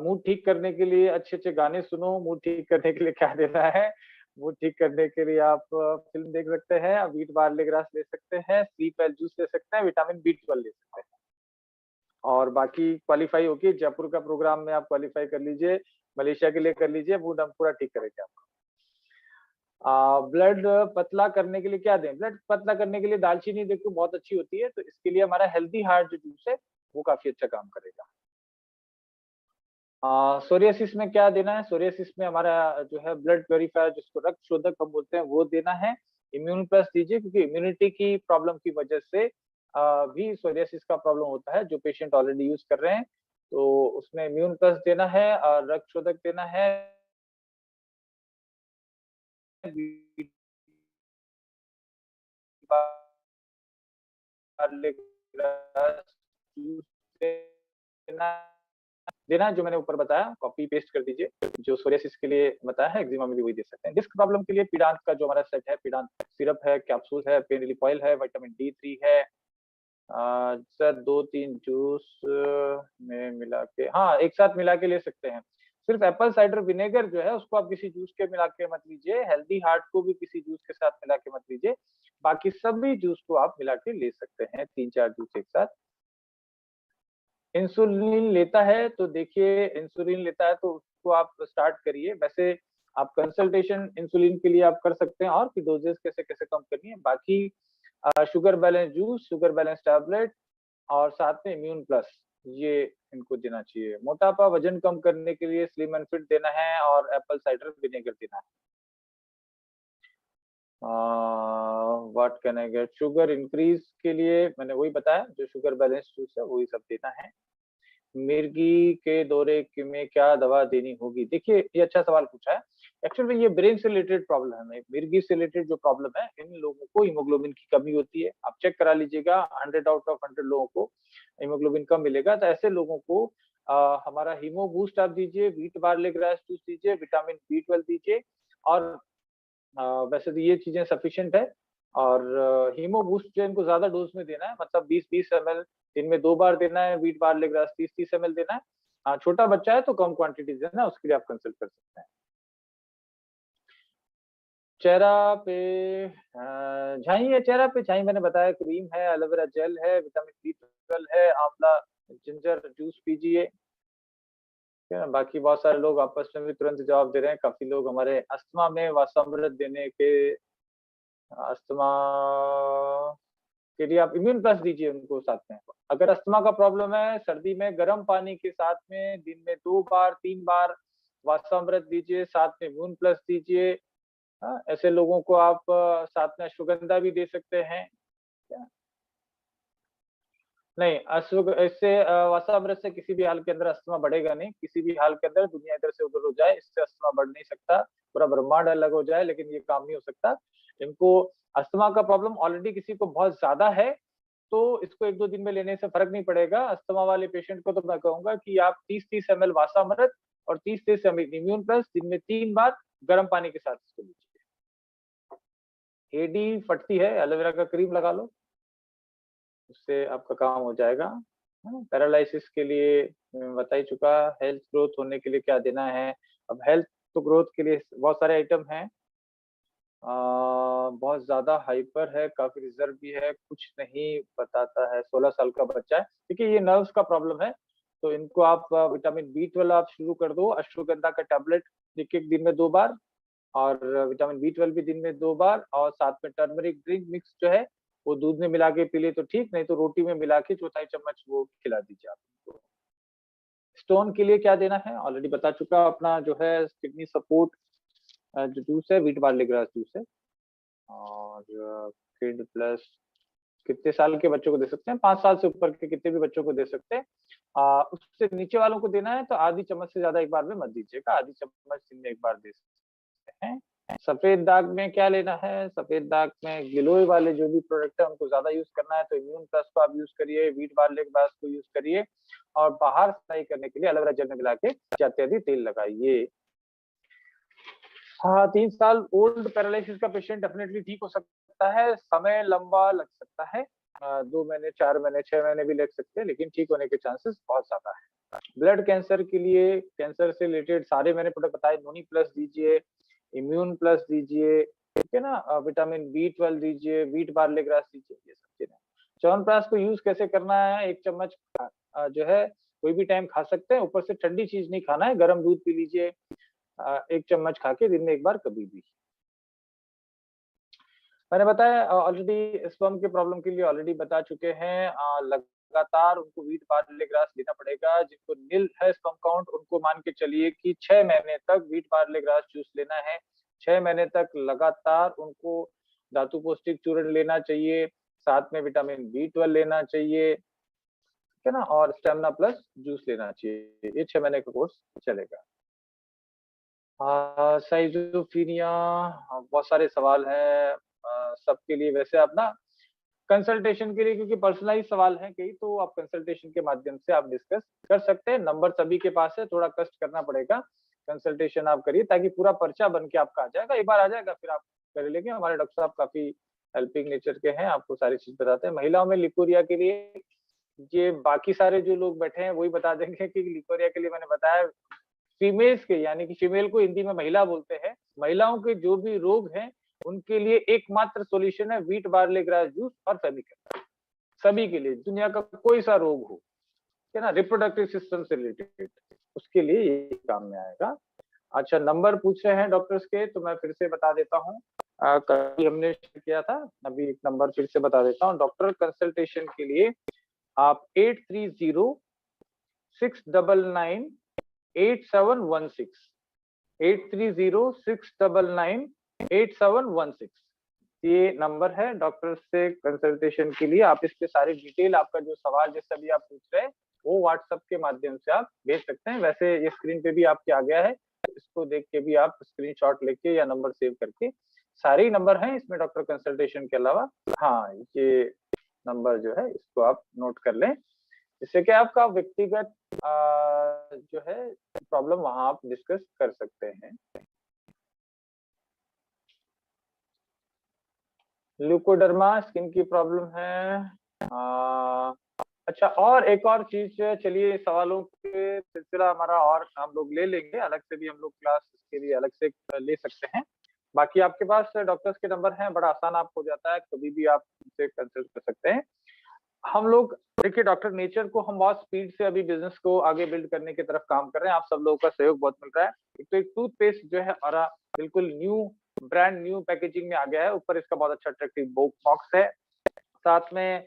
मूड ठीक करने के लिए अच्छे अच्छे गाने सुनो। मूड ठीक करने के लिए क्या देना है, मूड ठीक करने के लिए आप फिल्म देख सकते हैं, व्हीट बार्ले ग्रास ले सकते हैं, स्लीप वेल जूस ले सकते हैं, विटामिन B12 ले सकते हैं। और बाकी क्वालिफाई होके जयपुर का प्रोग्राम में आप क्वालिफाई कर लीजिए, मलेशिया के लिए कर लीजिए, मूड हम पूरा ठीक करेंगे आपका। ब्लड पतला करने के लिए क्या दें, ब्लड पतला करने के लिए दालचीनी देखो बहुत अच्छी होती है, तो इसके लिए हमारा हेल्दी हार्ट जो जूस है वो काफी अच्छा काम करेगा। सोरियासिस में क्या देना है, सोरियासिस में हमारा जो है ब्लड प्योरीफायर, जिसको रक्त शोधक हम बोलते हैं, वो देना है। इम्यून प्लस दीजिए, क्योंकि इम्यूनिटी की प्रॉब्लम की वजह से भी सोरियासिस का प्रॉब्लम होता है, जो पेशेंट ऑलरेडी यूज कर रहे हैं, तो उसमें इम्यून प्लस देना है और रक्त शोधक देना है। देना है जो मैंने ऊपर बताया, कॉपी पेस्ट कर दीजिए। जो सोरियासिस के लिए बताया है, एक्जिमा में भी वही दे सकते हैं। डिस्क प्रॉब्लम के लिए पीडांत का जो हमारा सेट है, पीडांत सिरप है, कैप्सूल है, पेन रिलीफ ऑयल है, विटामिन D3 है। सर 2-3 जूस में मिला के, हाँ एक साथ मिला के ले सकते हैं। सिर्फ एप्पल साइडर विनेगर जो है उसको आप किसी जूस के मिला के मत लीजिए, हेल्दी हार्ट को भी किसी जूस के साथ मिला के मत लीजिए, बाकी सभी जूस को आप मिला के ले सकते हैं, 3-4 जूस एक साथ। इंसुलिन लेता है तो देखिए, इंसुलिन लेता है तो उसको आप स्टार्ट करिए। वैसे आप कंसल्टेशन इंसुलिन के लिए आप कर सकते हैं, और कि डोजेस कैसे कैसे कम करनी है। बाकी sugar balance juice, sugar balance tablet और साथ में इम्यून प्लस, ये इनको देना चाहिए। मोटापा वजन कम करने के लिए स्लिम एंड फिट देना है और एप्पल साइडर विनेगर देना है। What can I get, sugar increase के लिए मैंने वही बताया, जो शुगर बैलेंस जूस है वही सब देना है। मिर्गी के दौरे में क्या दवा देनी होगी, देखिए ये अच्छा सवाल पूछा है। एक्चुअली ये ब्रेन से रिलेटेड प्रॉब्लम है, मिर्गी से रिलेटेड जो प्रॉब्लम है, इन लोगों को हीमोग्लोबिन की कमी होती है। आप चेक करा लीजिएगा, 100 आउट ऑफ 100 लोगों को हीमोग्लोबिन कम मिलेगा। तो ऐसे लोगों को हमारा हीमो बूस्ट आप दीजिए, व्हीट बार्ले ग्रास जूस दीजिए, विटामिन B12 दीजिए, और वैसे तो ये चीजें सफिशिएंट है। और हीमो बूस्ट जो इनको ज्यादा डोज में देना है, मतलब 20-20 ml दिन में 2 बार देना है, व्हीट बार्ले ग्रास 30-30 ml देना है। हाँ छोटा बच्चा है तो कम क्वांटिटी देना है, उसके लिए आप कंसल्ट कर सकते हैं। चेहरा पे झाई है, चेहरा पे झाई मैंने बताया, क्रीम है, एलोवेरा जेल है, विटामिन B12 है, आंवला जिंजर जूस पीजिए। बाकी बहुत सारे लोग आपस में भी तुरंत जवाब दे रहे हैं, काफी लोग हमारे अस्थमा में वासामृत देने के, अस्थमा के लिए आप इम्यून प्लस दीजिए उनको साथ में। अगर अस्थमा का प्रॉब्लम है, सर्दी में गर्म पानी के साथ में दिन में 2 बार 3 बार वासामृत दीजिए, साथ में इम्यून प्लस दीजिए। ऐसे लोगों को आप साथ में अश्वगंधा भी दे सकते हैं। नहीं, इससे वासामृत से किसी भी हाल के अंदर अस्थमा बढ़ेगा नहीं, किसी भी हाल के अंदर दुनिया इधर से उधर हो जाए, इससे अस्थमा बढ़ नहीं सकता। पूरा ब्रह्मांड अलग हो जाए, लेकिन ये काम नहीं हो सकता। इनको अस्थमा का प्रॉब्लम ऑलरेडी किसी को बहुत ज्यादा है, तो इसको 1-2 दिन में लेने से फर्क नहीं पड़ेगा। अस्थमा वाले पेशेंट को तो मैं कहूंगा कि आप 30-30 ml वासामृत और 30-30 ml इम्यून प्लस दिन में 3 बार गर्म पानी के साथ इसको लीजिए। एडी फटती है, एलोवेरा का क्रीम लगा लो, उससे आपका काम हो जाएगा। पैरालिसिस के लिए मैं बता ही चुका। हेल्थ ग्रोथ होने के लिए क्या देना है, अब हेल्थ तो ग्रोथ के लिए बहुत सारे आइटम हैं। बहुत ज्यादा हाइपर है, काफी रिजर्व भी है, कुछ नहीं बताता है, 16 साल का बच्चा है। देखिए ये नर्व्स का प्रॉब्लम है, तो इनको आप विटामिन B12 आप शुरू कर दो, अश्वगंधा का टैबलेट एक दिन में 2 बार, और विटामिन B12 भी दिन में 2 बार, और साथ में टर्मरिक ड्रिंक मिक्स जो है वो दूध में मिला के पी ले तो ठीक, नहीं तो रोटी में मिला के चौथाई चम्मच वो खिला दीजिए आप उनको। स्टोन के लिए क्या देना है ऑलरेडी बता चुका, अपना जो है किडनी सपोर्ट जो जूस है, व्हीट बार्ले ग्रास जूस है। और किड प्लस कितने साल के बच्चों को दे सकते हैं, 5 साल से ऊपर के कितने भी बच्चों को दे सकते हैं। उससे नीचे वालों को देना है तो आधी चम्मच से ज्यादा एक बार में मत दीजिएगा, आधी चम्मच दिन में एक बार दे सकते हैं। सफेद दाग में क्या लेना है? सफेद दाग में गिलोय वाले जो भी प्रोडक्ट है उनको ज्यादा यूज करना है, तो इम्यून प्लस को आप यूज करिए, वीट बार्ले ग्रास को यूज करिए, और बाहर सफाई करने के लिए एलोवेरा जेल में मिला के इत्यादि तेल लगाइए। हाँ, 3 साल ओल्ड पैरालिसिस का पेशेंट डेफिनेटली ठीक हो सकता है, समय लंबा लग सकता है, 2 महीने, 4 महीने, 6 महीने भी लग सकते हैं, लेकिन ठीक होने के चांसेस बहुत ज्यादा है। ब्लड कैंसर के लिए, कैंसर से रिलेटेड सारे मैंने प्रोडक्ट बताए, नोनी प्लस दीजिए, इम्यून प्लस दीजिए, ठीक है ना, विटामिन B12 दीजिए, वीट बार्ले ग्रास दीजिए, ये सब चीजें। च्यवनप्राश को यूज कैसे करना है? 1 चम्मच जो है कोई भी टाइम खा सकते हैं, ऊपर से ठंडी चीज नहीं खाना है, गर्म दूध पी लीजिए, 1 चम्मच खा के दिन में 1 बार कभी भी। मैंने बताया ऑलरेडी, स्पर्म के प्रॉब्लम के लिए ऑलरेडी बता चुके हैं, लगातार उनको वीट बार्ले ग्रास लेना पड़ेगा। जिनको नील है स्पर्म काउंट, उनको मान के चलिए कि 6 महीने तक वीट बार्ले ग्रास जूस लेना है, 6 महीने तक लगातार उनको धातु पौष्टिक चूर्ण लेना चाहिए, साथ में विटामिन B12 लेना चाहिए, ठीक है ना, और स्टेमिना प्लस जूस लेना चाहिए। ये 6 महीने का कोर्स चलेगा। साइजोफ्रेनिया, बहुत सारे सवाल हैं सबके लिए। वैसे आप ना कंसल्टेशन के लिए, क्योंकि पर्सनलाइज सवाल हैं कई, तो आप कंसल्टेशन के माध्यम से आप डिस्कस कर सकते हैं। नंबर सभी के पास है, थोड़ा कष्ट करना पड़ेगा, कंसल्टेशन आप करिए ताकि पूरा पर्चा बन के आपका आ जाएगा। एक बार आ जाएगा फिर आप कर लेंगे। हमारे डॉक्टर साहब काफी हेल्पिंग नेचर के हैं, आपको सारी चीज बताते हैं। महिलाओं में लिकोरिया के लिए, ये बाकी सारे जो लोग बैठे हैं वही बता देंगे कि लिकोरिया के लिए मैंने बताया, फीमेल्स के, यानी कि फीमेल को हिंदी में महिला बोलते हैं, महिलाओं के जो भी रोग हैं उनके लिए एकमात्र सॉल्यूशन है वीट बार्ले ग्रास जूस और फेविकल। सभी के लिए, दुनिया का कोई सा रोग हो, है ना, रिप्रोडक्टिव सिस्टम से रिलेटेड, उसके लिए ये काम में आएगा। अच्छा, नंबर पूछ रहे हैं डॉक्टर्स के, तो मैं फिर से बता देता हूँ, कल हमने किया था, अभी एक नंबर फिर से बता देता हूँ। डॉक्टर कंसल्टेशन के लिए आप 830-699-8716, 830-699-8716, ये नंबर है डॉक्टर से कंसल्टेशन के लिए। आप इसके सारी डिटेल, आपका जो सवाल जैसा भी आप पूछ रहे हैं, वो व्हाट्सएप के माध्यम से आप भेज सकते हैं। वैसे ये स्क्रीन पे भी आपके आ गया है, इसको देख के भी आप स्क्रीनशॉट लेके या नंबर सेव करके, सारे ही नंबर हैं इसमें डॉक्टर कंसल्टेशन के अलावा। हाँ, ये नंबर जो है इसको आप नोट कर लें, इससे क्या आपका व्यक्तिगत जो है प्रॉब्लम वहां आप डिस्कस कर सकते हैं। ल्यूकोडर्मा स्किन की प्रॉब्लम है। अच्छा, और एक और चीज, चलिए सवालों के सिलसिला हमारा और हम लोग ले लेंगे, अलग से भी हम लोग क्लास के लिए अलग से ले सकते हैं। बाकी आपके पास डॉक्टर्स के नंबर हैं, बड़ा आसान आपको हो जाता है, कभी भी आप उनसे कंसल्ट कर सकते हैं। हम लोग देखिए, डॉक्टर नेचर को हम बहुत स्पीड से अभी बिजनेस को आगे बिल्ड करने की तरफ काम कर रहे हैं, आप सब लोगों का सहयोग बहुत मिल रहा है। एक तो एक टूथपेस्ट जो है हमारा बिल्कुल न्यू ब्रांड न्यू पैकेजिंग में आ गया है, ऊपर इसका बहुत अच्छा अट्रैक्टिव बॉक्स है। साथ में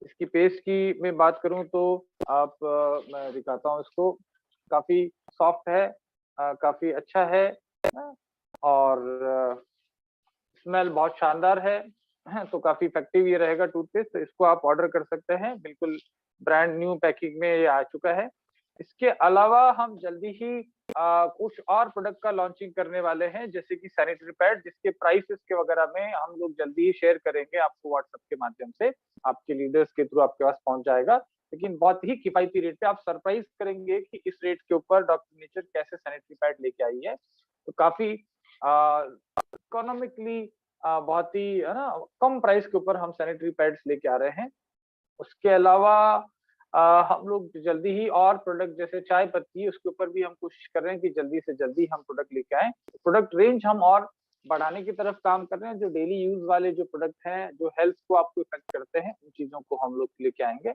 इसकी पेस्ट की मैं बात करूं तो आप मैं दिखाता हूं इसको, काफी सॉफ्ट है, काफी अच्छा है, और स्मेल बहुत शानदार है, तो काफी इफेक्टिव ये रहेगा टूथपेस्ट, तो इसको आप ऑर्डर कर सकते हैं, बिल्कुल ब्रांड न्यू पैकिंग में ये आ चुका है। इसके अलावा हम जल्दी ही कुछ और प्रोडक्ट का लॉन्चिंग करने वाले हैं, जैसे कि सैनिटरी पैड, जिसके प्राइसेस के वगैरह में हम लोग जल्दी ही शेयर करेंगे आपको व्हाट्सएप के माध्यम से, आपके लीडर्स के थ्रू आपके पास पहुंच जाएगा। लेकिन बहुत ही किफायती रेट पे, आप सरप्राइज करेंगे कि इस रेट के ऊपर डॉक्टर नेचर कैसे सैनिटरी पैड लेके आई है। तो काफी इकोनॉमिकली बहुत ही, है ना, कम प्राइस के ऊपर हम सैनिटरी पैड्स लेके आ रहे हैं। उसके अलावा हम लोग जल्दी ही और प्रोडक्ट, जैसे चाय पत्ती, उसके ऊपर भी हम कोशिश कर रहे हैं कि जल्दी से जल्दी हम प्रोडक्ट लेके आए। प्रोडक्ट रेंज हम और बढ़ाने की तरफ काम कर रहे हैं। जो डेली यूज वाले जो प्रोडक्ट हैं, जो हेल्थ को आपको इफेक्ट करते हैं, उन चीजों को हम लोग लेके आएंगे।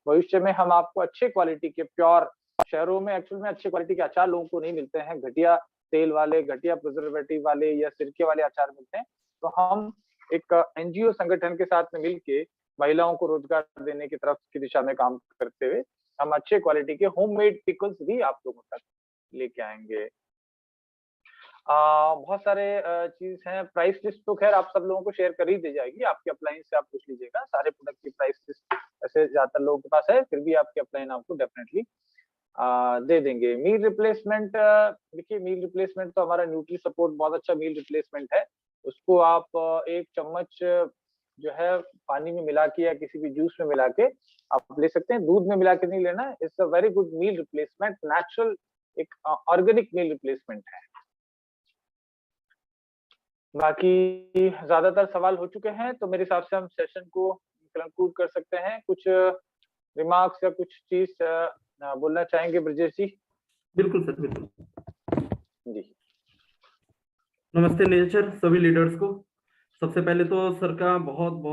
भविष्य में हम आपको अच्छे क्वालिटी के प्योर, शहरों में एक्चुअल में अच्छे क्वालिटी के अचार लोगों को नहीं मिलते हैं, घटिया तेल वाले, घटिया प्रिजर्वेटिव वाले या सिरके वाले अचार मिलते हैं। तो हम एक एनजीओ संगठन के साथ में मिलके महिलाओं को रोजगार देने की तरफ की दिशा में काम करते हुए हम अच्छे क्वालिटी के होममेड पिकल्स भी आप लोगों तक लेके आएंगे। बहुत सारे चीज हैं। प्राइस लिस्ट तो खैर आप सब लोगों को शेयर कर ही दी जाएगी, आपके अपलाइन से आप पूछ लीजिएगा, सारे प्रोडक्ट की प्राइस लिस्ट ऐसे ज्यादातर लोगों के पास है, फिर भी आपके अपलाइन आपको डेफिनेटली दे देंगे। मील रिप्लेसमेंट, देखिए मील रिप्लेसमेंट तो हमारा न्यूट्री सपोर्ट बहुत अच्छा मील रिप्लेसमेंट है। उसको आप 1 चम्मच जो है पानी में मिला के या किसी भी जूस में मिला के आप ले सकते हैं। दूध में मिला के नहीं लेना। It's a very good meal replacement, natural एक ऑर्गेनिक मील रिप्लेसमेंट है। बाकी ज्यादातर सवाल हो चुके हैं, तो मेरे हिसाब से हम सेशन को कंक्लूड कर सकते हैं। कुछ रिमार्क्स या कुछ चीज बोलना चाहेंगे ब्रजेश जी? बिल्कुल सर, बिल्कुल जी। नमस्ते नेचर सभी लीडर्स को। सबसे पहले तो सर का बहुत बहुत